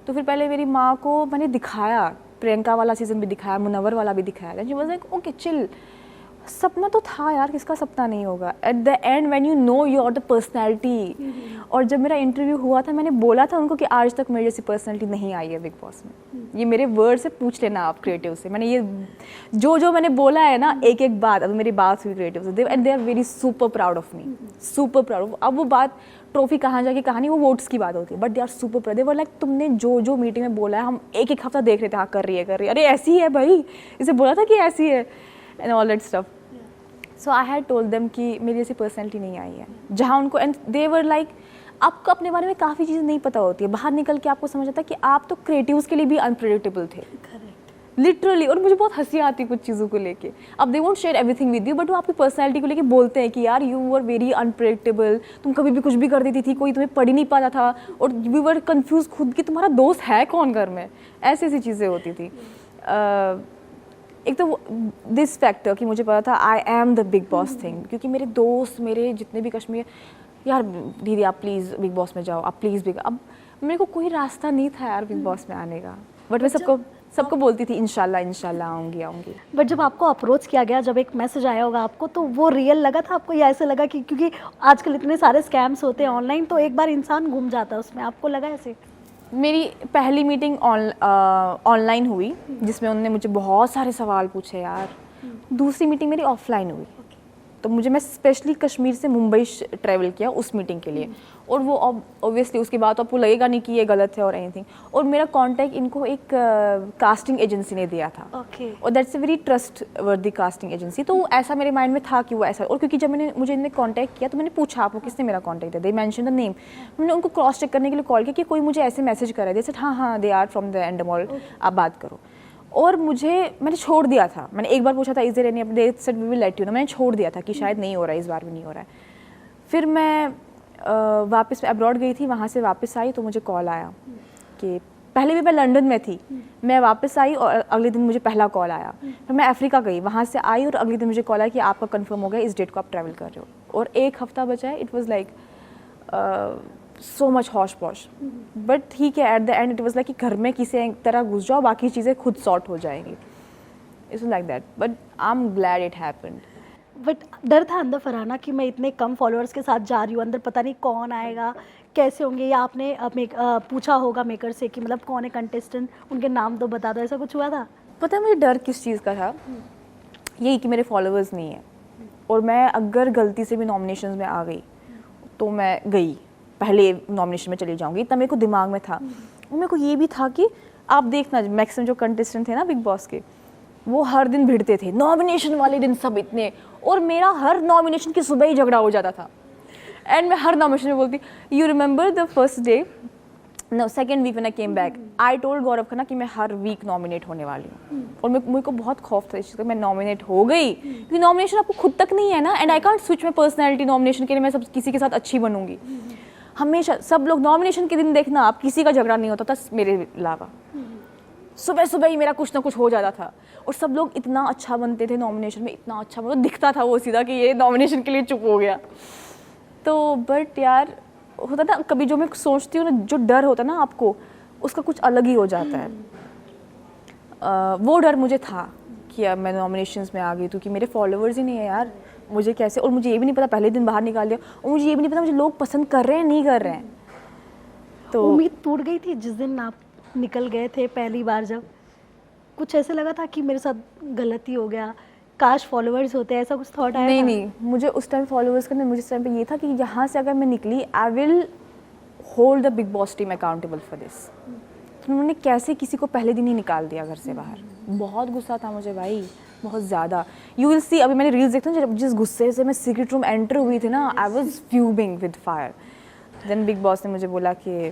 तो फिर पहले मेरी माँ को मैंने दिखाया, प्रियंका वाला सीज़न भी दिखाया, मुनव्वर वाला भी दिखाया, she was like okay chill, सपना तो था यार, किसका सपना नहीं होगा। Eight the and when you know your the personality. और जब मेरा इंटरव्यू हुआ था, मैंने बोला था उनको कि आज तक मेरी जैसी पर्सनैलिटी नहीं आई है बिग बॉस में। ये मेरे वर्ड से पूछ लेना आप क्रिएटिव से, मैंने ये जो मैंने बोला है ना, एक एक बात, अब मेरी बात हुई क्रिएटिव से, and they are very super proud of me, super proud. अब वो बात ट्रॉफी कहाँ जाके कहानी, वो वोट्स की बात होती है, but they are super proud. They were like तुमने जो मीटिंग में बोला है, हम एक हफ्ता देख रहे थे, हाँ कर रही है, अरे ऐसी है भाई, इसे बोला था कि ऐसी है, and all that stuff. So I had told them कि मेरी ऐसी पर्सनैलिटी नहीं आई है, जहाँ उनको, एंड दे वर लाइक आपको अपने बारे में काफ़ी चीज़ें नहीं पता होती है, बाहर निकल के आपको समझ आता है कि आप तो क्रिएटिव्स के लिए भी अनप्रेडिक्टेबल थे, लिटरली। और मुझे बहुत हंसी आती है कुछ चीज़ों को लेके। अब they won't share everything with you, but वो आपकी पर्सनैलिटी को लेके बोलते हैं कि यार यू वर वेरी अनप्रेडिक्टेबल, तुम कभी भी कुछ भी कर देती थी, कोई तुम्हें पढ़ ही नहीं पाता था, और वी वर कन्फ्यूज खुद कि तुम्हारा दोस्त है कौन घर में, ऐसी ऐसी चीज़ें होती थी। एक तो दिस फैक्टर कि मुझे पता था I am the big boss thing, क्योंकि मेरे दोस्त, मेरे जितने भी कश्मीर, यार दीदी आप प्लीज़ बिग बॉस में जाओ, आप प्लीज़ बिग, अब मेरे को कोई रास्ता नहीं था यार बिग बॉस में आने का, बट मैं सबको बोलती थी इंशाल्लाह आऊँगी। बट जब आपको अप्रोच किया गया, जब एक मैसेज आया होगा आपको, तो वो रियल लगा था आपको, या ऐसे लगा कि क्योंकि आजकल इतने सारे स्कैम्स होते हैं ऑनलाइन, तो एक बार इंसान घूम जाता है उसमें, आपको लगा ऐसे? मेरी पहली मीटिंग ऑनलाइन हुई, जिसमें उन्होंने मुझे बहुत सारे सवाल पूछे यार। दूसरी मीटिंग मेरी ऑफलाइन हुई, तो मैं स्पेशली कश्मीर से मुंबई ट्रैवल किया उस मीटिंग के लिए, और वो ऑब्वियसली उसके बाद तो आपको लगेगा नहीं कि ये गलत है और एनीथिंग। और मेरा कांटेक्ट इनको एक कास्टिंग एजेंसी ने दिया था, और that's a very trustworthy casting agency. तो ऐसा मेरे माइंड में था कि वो ऐसा, और क्योंकि जब मुझे इन्हें कांटेक्ट किया, तो मैंने पूछा आपको किसने मेरा कांटेक्ट दिया, दे मेंशन द नेम। मैंने उनको क्रॉस चेक करने के लिए कॉल किया कि कोई मुझे ऐसे मैसेज करा दे, हाँ दे आर फ्रॉम द एंडमॉल, आप बात करो। और मैंने छोड़ दिया था, मैंने एक बार पूछा था is there any update, they said we will let you know, मैंने छोड़ दिया था कि शायद नहीं हो रहा है, इस बार भी नहीं हो रहा है। फिर मैं वापस अब्रॉड गई थी, वहाँ से वापस आई तो मुझे कॉल आया कि पहले भी मैं लंदन में थी, मैं वापस आई और अगले दिन मुझे पहला कॉल आया। फिर मैं अफ्रीका गई, वहाँ से आई और अगले दिन मुझे कॉल आया कि आपका कंफर्म हो गया, इस डेट को आप ट्रैवल कर रहे हो, और एक हफ्ता बचा है। It was like so much hotchpotch, but ठीक है, at the end it was like कि घर में किसी एक तरह घुस जाओ, बाकी चीज़ें खुद सॉर्ट हो जाएंगी। It's like that, but I am glad it happened. But डर था अंदर फरहाना कि मैं इतने कम फॉलोअर्स के साथ जा रही हूँ, अंदर पता नहीं कौन आएगा, कैसे होंगे, या आपने पूछा होगा मेकर से कि मतलब कौन है कंटेस्टेंट, उनके नाम तो बता दो, ऐसा कुछ हुआ था? पता है मुझे डर किस चीज़ का था, यही कि मेरे फॉलोअर्स नहीं है, और मैं अगर गलती से भी नॉमिनेशंस में आ गई तो मैं गई, पहले नॉमिनेशन में चली जाऊंगी, इतना मेरे को दिमाग में था। और मेरे को ये भी था कि आप देखना, मैक्सिमम जो कंटेस्टेंट थे ना बिग बॉस के, वो हर दिन भिड़ते थे, नॉमिनेशन वाले दिन सब इतने, और मेरा हर नॉमिनेशन की सुबह ही झगड़ा हो जाता था। एंड मैं हर नॉमिनेशन में बोलती, you remember the first day, no second week when I came back, I told Gaurav Khanna कि मैं हर वीक नॉमिनेट होने वाली हूँ। और मेरे को बहुत खौफ था इस चीज़ का, मैं नॉमिनेट हो गई, क्योंकि नॉमिनेशन आपको खुद तक नहीं है ना, and I can't switch my personality nomination के लिए, मैं सब किसी के साथ अच्छी बनूंगी। हमेशा सब लोग नॉमिनेशन के दिन देखना, आप किसी का झगड़ा नहीं होता था मेरे अलावा, सुबह सुबह ही मेरा कुछ ना कुछ हो जाता था, और सब लोग इतना अच्छा बनते थे नॉमिनेशन में, इतना अच्छा, मतलब दिखता था वो सीधा कि ये नॉमिनेशन के लिए चुप हो गया। तो बट यार होता ना, कभी जो मैं सोचती हूँ ना, जो डर होता है ना आपको, उसका कुछ अलग ही हो जाता है। वो डर मुझे था कि यार मैं नॉमिनेशंस में आ गई, क्योंकि मेरे फॉलोअर्स ही नहीं है यार, मुझे कैसे, और मुझे ये भी नहीं पता, पहले दिन बाहर निकाल दिया, और मुझे ये भी नहीं पता मुझे लोग पसंद कर रहे हैं नहीं कर रहे हैं। तो उम्मीद टूट गई थी जिस दिन आप निकल गए थे पहली बार, जब कुछ ऐसे लगा था कि मेरे साथ गलती हो गया, काश फॉलोअर्स होते, ऐसा कुछ थॉट आया? नहीं, मुझे उस टाइम फॉलोअर्स करने, मुझे उस टाइम पे ये था कि यहाँ से अगर मैं निकली, I will hold the big boss team accountable for this. तो उन्होंने कैसे किसी को पहले दिन ही निकाल दिया घर से बाहर, बहुत गुस्सा था मुझे भाई, बहुत ज़्यादा। यू विल सी, अभी मैंने रील्स देखता हूँ, जब जिस गुस्से से मैं सीक्रेट रूम एंटर हुई थी ना, I was fuming with fire. Then Bigg Boss ने मुझे बोला कि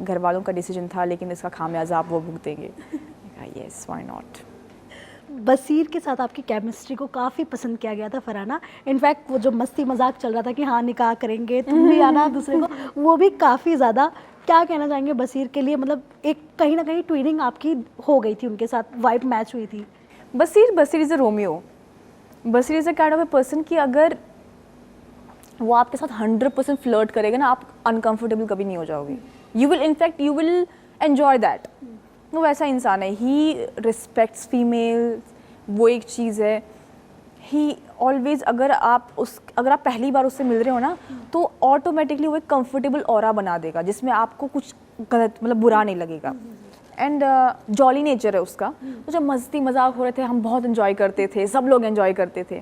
घर वालों का डिसीजन था लेकिन इसका खामियाजा आप वो भुगतेंगे। Yes, why not. बसीर के साथ आपकी केमिस्ट्री को काफ़ी पसंद किया गया था फरहाना। इनफैक्ट वो जो मस्ती मजाक चल रहा था कि हाँ निकाह करेंगे, तुम भी आना दूसरे को, वो भी काफ़ी ज़्यादा, क्या कहना चाहेंगे बसीर के लिए? मतलब एक कहीं ना कहीं ट्विनिंग आपकी हो गई थी उनके साथ, वाइब मैच हुई थी। Basir is a Romeo. Basir is a kind of a person कि अगर वो आपके साथ 100% फ्लर्ट करेगा ना, आप अनकंफर्टेबल कभी नहीं हो जाओगे। You will enjoy that. वो वैसा इंसान है। ही रिस्पेक्ट्स फीमेल, वो एक चीज़ है। ही ऑलवेज, अगर आप पहली बार उससे मिल रहे हो ना, तो ऑटोमेटिकली वो एक कंफर्टेबल ऑरा बना देगा जिसमें आपको कुछ गलत, मतलब बुरा नहीं लगेगा। एंड जॉली नेचर है उसका। तो जब मस्ती मजाक हो रहे थे, हम बहुत इन्जॉय करते थे, सब लोग इन्जॉय करते थे।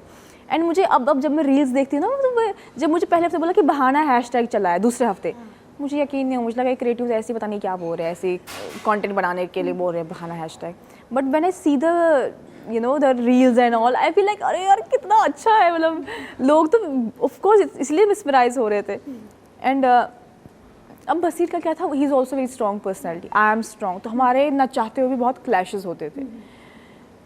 एंड मुझे अब जब मैं रील्स देखती हूँ ना, तो जब मुझे पहले हफ्ते बोला कि बहाना हैशटैग चला है, दूसरे हफ्ते मुझे यकीन नहीं हो, मुझे लगा क्रिएटिव्स ऐसे पता नहीं क्या बोल रहे हैं, ऐसे कंटेंट बनाने के लिए बोल रहे हैं बहाना hashtag. But when I see the reels and all, I feel like अरे यार कितना अच्छा है। मतलब लोग तो ऑफ कोर्स इसलिए मिसमराइज हो रहे थे। एंड अब बसीर का क्या था, he is also very strong personality, I am strong, तो हमारे न चाहते हुए भी बहुत क्लैशेस होते थे।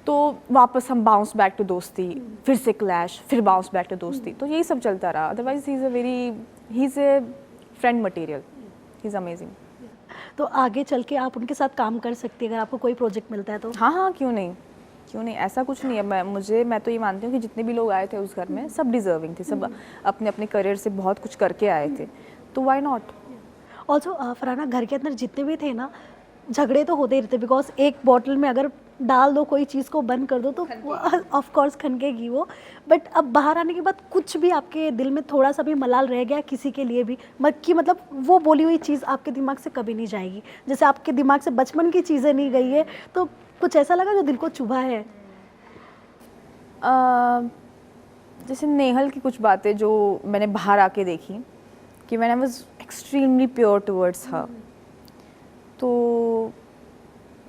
तो वापस हम बाउंस बैक टू दोस्ती, फिर से क्लैश, फिर बाउंस बैक टू दोस्ती, तो यही सब चलता रहा। Otherwise he is a friend material, he is amazing. तो आगे चल के आप उनके साथ काम कर सकती है अगर आपको कोई प्रोजेक्ट मिलता है तो? हाँ, क्यों नहीं, ऐसा कुछ नहीं है। मैं तो ये मानती हूँ कि जितने भी लोग आए थे उस घर में, सब डिजर्विंग थे, सब अपने अपने करियर से बहुत कुछ करके आए थे, तो व्हाई नॉट। ऑल्सो फरहाना, घर के अंदर जितने भी थे ना, झगड़े तो होते ही रहते, बिकॉज एक बॉटल में अगर डाल दो कोई चीज़ को बंद कर दो तो ऑफ कोर्स खनकेगी वो। बट अब बाहर आने के बाद कुछ भी आपके दिल में थोड़ा सा भी मलाल रह गया किसी के लिए भी, कि मतलब वो बोली हुई चीज़ आपके दिमाग से कभी नहीं जाएगी, जैसे आपके दिमाग से बचपन की चीज़ें नहीं गई है, तो कुछ ऐसा लगा जो दिल को चुभा है? जैसे नेहल की कुछ बातें जो मैंने बाहर आके देखी, कि मैंने वाज एक्सट्रीमली प्योर टुवर्ड्स हर, तो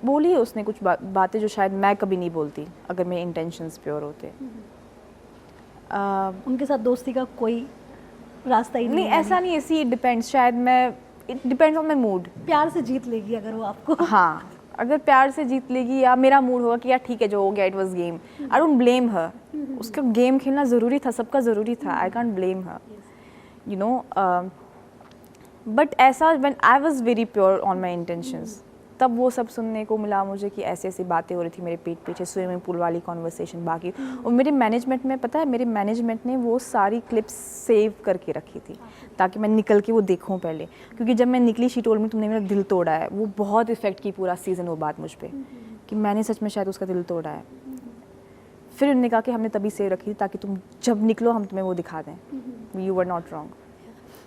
बोली है उसने कुछ बातें जो शायद मैं कभी नहीं बोलती अगर मेरे इंटेंशंस प्योर होते। उनके साथ दोस्ती का कोई रास्ता ही नहीं, ऐसा नहीं है। सी इट डिपेंड्स, शायद it depends on my mood. प्यार से जीत लेगी अगर वो आपको। हाँ, अगर प्यार से जीत लेगी, या मेरा मूड होगा कि यार ठीक है जो हो गया, it was game, I don't blame her. उसका गेम खेलना ज़रूरी था, सबका ज़रूरी था, I can't blame her, you know. But ऐसा when I was very pure on my intentions, तब वो सब सुनने को मिला मुझे कि ऐसे ऐसी बातें हो रही थी मेरे पीठ पीछे, स्विमिंग पूल वाली कॉन्वर्सेशन बाकी। और मेरे मैनेजमेंट में, पता है, मेरे मैनेजमेंट ने वो सारी क्लिप्स सेव करके रखी थी ताकि मैं निकल के वो देखूं पहले, क्योंकि जब मैं निकली शी टोल्ड मी तुमने मेरा दिल तोड़ा है, वो बहुत इफेक्ट की पूरा सीज़न वो बात मुझ पर, कि मैंने सच में शायद उसका दिल तोड़ा है। फिर उन्होंने कहा कि हमने तभी सेव रखी थी ताकि तुम जब निकलो हम तुम्हें वो दिखा दें, you were not wrong.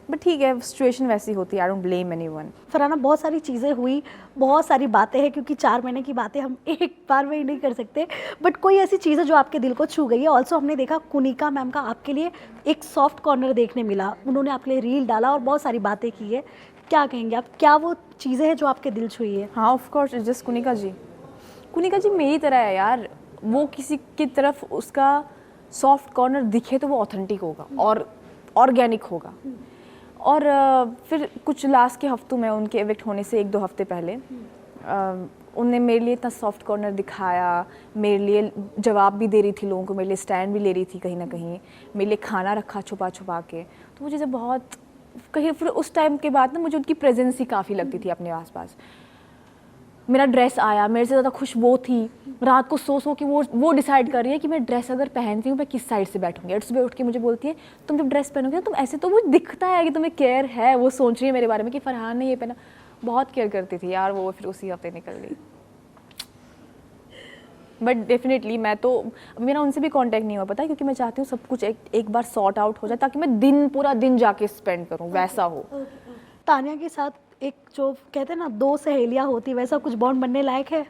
But ठीक है, सिचुएशन वैसी होती है, आई डोंट ब्लेम एनीवन। फरहाना, बहुत सारी चीज़ें हुई, बहुत सारी बातें हैं, क्योंकि 4 महीने की बातें हम एक बार में ही नहीं कर सकते, बट कोई ऐसी चीज़ है जो आपके दिल को छू गई है? ऑल्सो हमने देखा कुनिका मैम का आपके लिए एक सॉफ्ट कॉर्नर देखने मिला, उन्होंने आपके लिए रील डाला और बहुत सारी बातें की है, क्या कहेंगे आप? क्या वो चीज़ें हैं जो आपके दिल छुई है? हाँ, of course, it's just Kunika ji मेरी तरह है यार। वो किसी की तरफ उसका सॉफ्ट कॉर्नर दिखे तो वो ऑथेंटिक होगा और ऑर्गेनिक होगा। और फिर कुछ लास्ट के हफ्तों में, उनके इवेक्ट होने से 1-2 हफ्ते पहले, उनने मेरे लिए इतना सॉफ्ट कॉर्नर दिखाया, मेरे लिए जवाब भी दे रही थी लोगों को, मेरे लिए स्टैंड भी ले रही थी कहीं ना कहीं, मेरे लिए खाना रखा छुपा छुपा के, तो वो चीज़ें बहुत कहीं। फिर उस टाइम के बाद ना मुझे उनकी प्रेजेंस ही काफ़ी लगती थी अपने आसपास। मेरा ड्रेस आया, मेरे से ज़्यादा खुश वो थी, रात को सो के वो डिसाइड कर रही है कि मैं ड्रेस अगर पहनती हूँ मैं किस साइड से बैठूंगी। और सुबह उठ के मुझे बोलती है तुम जब ड्रेस पहनोगे ना तुम ऐसे, तो वो दिखता है कि तुम्हें केयर है, वो सोच रही है मेरे बारे में कि फरहान ने ये पहना। बहुत केयर करती थी यार वो, फिर उसी हफ्ते निकल गई। बट डेफिनेटली मैं तो, अभी मेरा उनसे भी कांटेक्ट नहीं हुआ, पता है, क्योंकि मैं चाहती हूँ सब कुछ एक बार सॉर्ट आउट हो जाए ताकि मैं पूरा दिन जाके स्पेंड करूँ, वैसा हो। तानिया के साथ एक जो कहते हैं ना 2 सहेलियां होती, वैसा कुछ बॉन्ड बनने लायक है?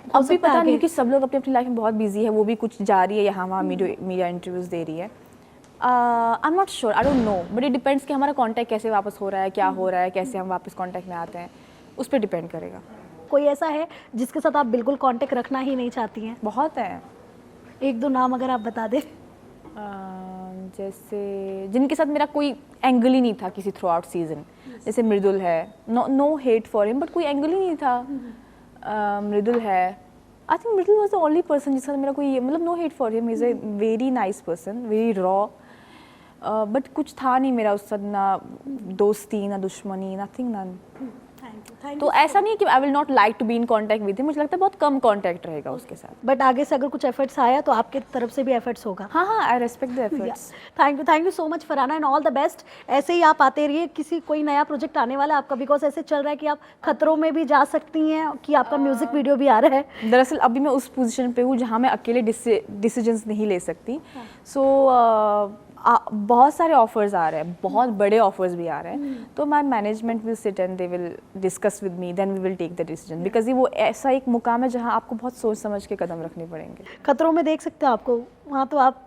अब भी पता नहीं, क्योंकि सब लोग अपनी अपनी लाइफ में बहुत बिजी है, वो भी कुछ जा रही है यहाँ वहाँ मीडिया इंटरव्यूज दे रही है। I am not sure, I don't know, but it depends कि हमारा कांटेक्ट कैसे वापस हो रहा है, क्या हो रहा है, कैसे हम वापस कांटेक्ट में आते हैं, उस पर डिपेंड करेगा। कोई ऐसा है जिसके साथ आप बिल्कुल कांटेक्ट रखना ही नहीं चाहती हैं? बहुत है। 1-2 नाम अगर आप बता दें। जैसे जिनके साथ मेरा कोई एंगल ही नहीं था किसी थ्रू आउट सीजन, जैसे मृदुल है, no hate for him, but कोई एंगल ही नहीं था। मृदुल है, I think Mridul was the only person जिसका मेरा कोई मतलब no hate for him, is a very nice person, very raw, but कुछ था नहीं मेरा उसके साथ, ना दोस्ती ना दुश्मनी, नथिंग, नन। तो ऐसा नहीं है कि I will not like to be in contact with him, मुझे लगता है बहुत कम कॉन्टैक्ट रहेगा उसके साथ। बट आगे से अगर कुछ एफर्ट्स आया तो आपके तरफ से भी एफर्ट्स होगा। हाँ हाँ, आई respect the efforts. Thank you so much Farhana and all the best. ऐसे ही आप आते रहिए, किसी कोई नया प्रोजेक्ट आने वाला है आपका, बिकॉज ऐसे चल रहा है कि आप खतरों में भी जा सकती हैं, कि आपका म्यूजिक वीडियो भी आ रहा है। दरअसल अभी मैं उस पोजीशन पे हूँ जहाँ मैं अकेले डिसीजंस नहीं ले सकती, सो बहुत सारे ऑफर्स आ रहे हैं, बहुत बड़े ऑफर्स भी आ रहे हैं, तो my management will sit and they will discuss with me, then we will take the decision, because ये वो ऐसा एक मुकाम है जहाँ आपको बहुत सोच समझ के कदम रखने पड़ेंगे। खतरों में देख सकते हैं आपको, वहाँ तो आप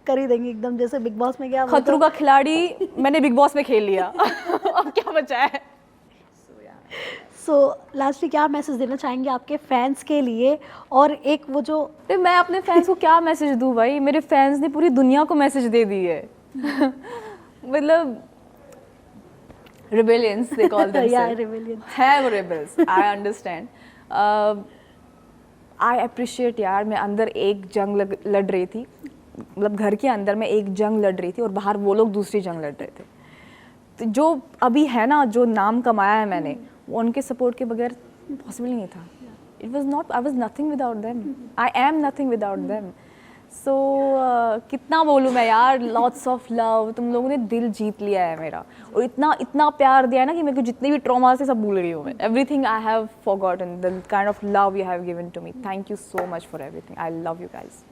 कर ही देंगे एकदम, जैसे बिग बॉस में गया। खतरों का खिलाड़ी मैंने बिग बॉस में खेल लिया, अब क्या बचा है। सो लास्टली क्या मैसेज देना चाहेंगे आपके फैंस के लिए? और एक वो जो मैं अपने फैंस को क्या मैसेज दूँ भाई, मेरे फैंस ने पूरी दुनिया को मैसेज दे दी है। मतलब rebellions they call themselves. Yeah, rebellions. है वो rebels, I understand. I appreciate यार, मैं अंदर एक जंग लड़ रही थी, मतलब घर के अंदर मैं एक जंग लड़ रही थी और बाहर वो लोग दूसरी जंग लड़ रहे थे। तो जो अभी है ना, जो नाम कमाया है मैंने, वो उनके सपोर्ट के बगैर पॉसिबल नहीं था। It was not, I was nothing without them. I am nothing without them. सो कितना बोलूँ मैं यार, लॉट्स ऑफ लव, तुम लोगों ने दिल जीत लिया है मेरा, और इतना इतना प्यार दिया है ना कि मेरे को जितने भी ट्रॉमा से सब भूल गई हूँ मैं। Everything I have forgotten, the kind of love you have given to me, thank you so much for everything, I love you guys.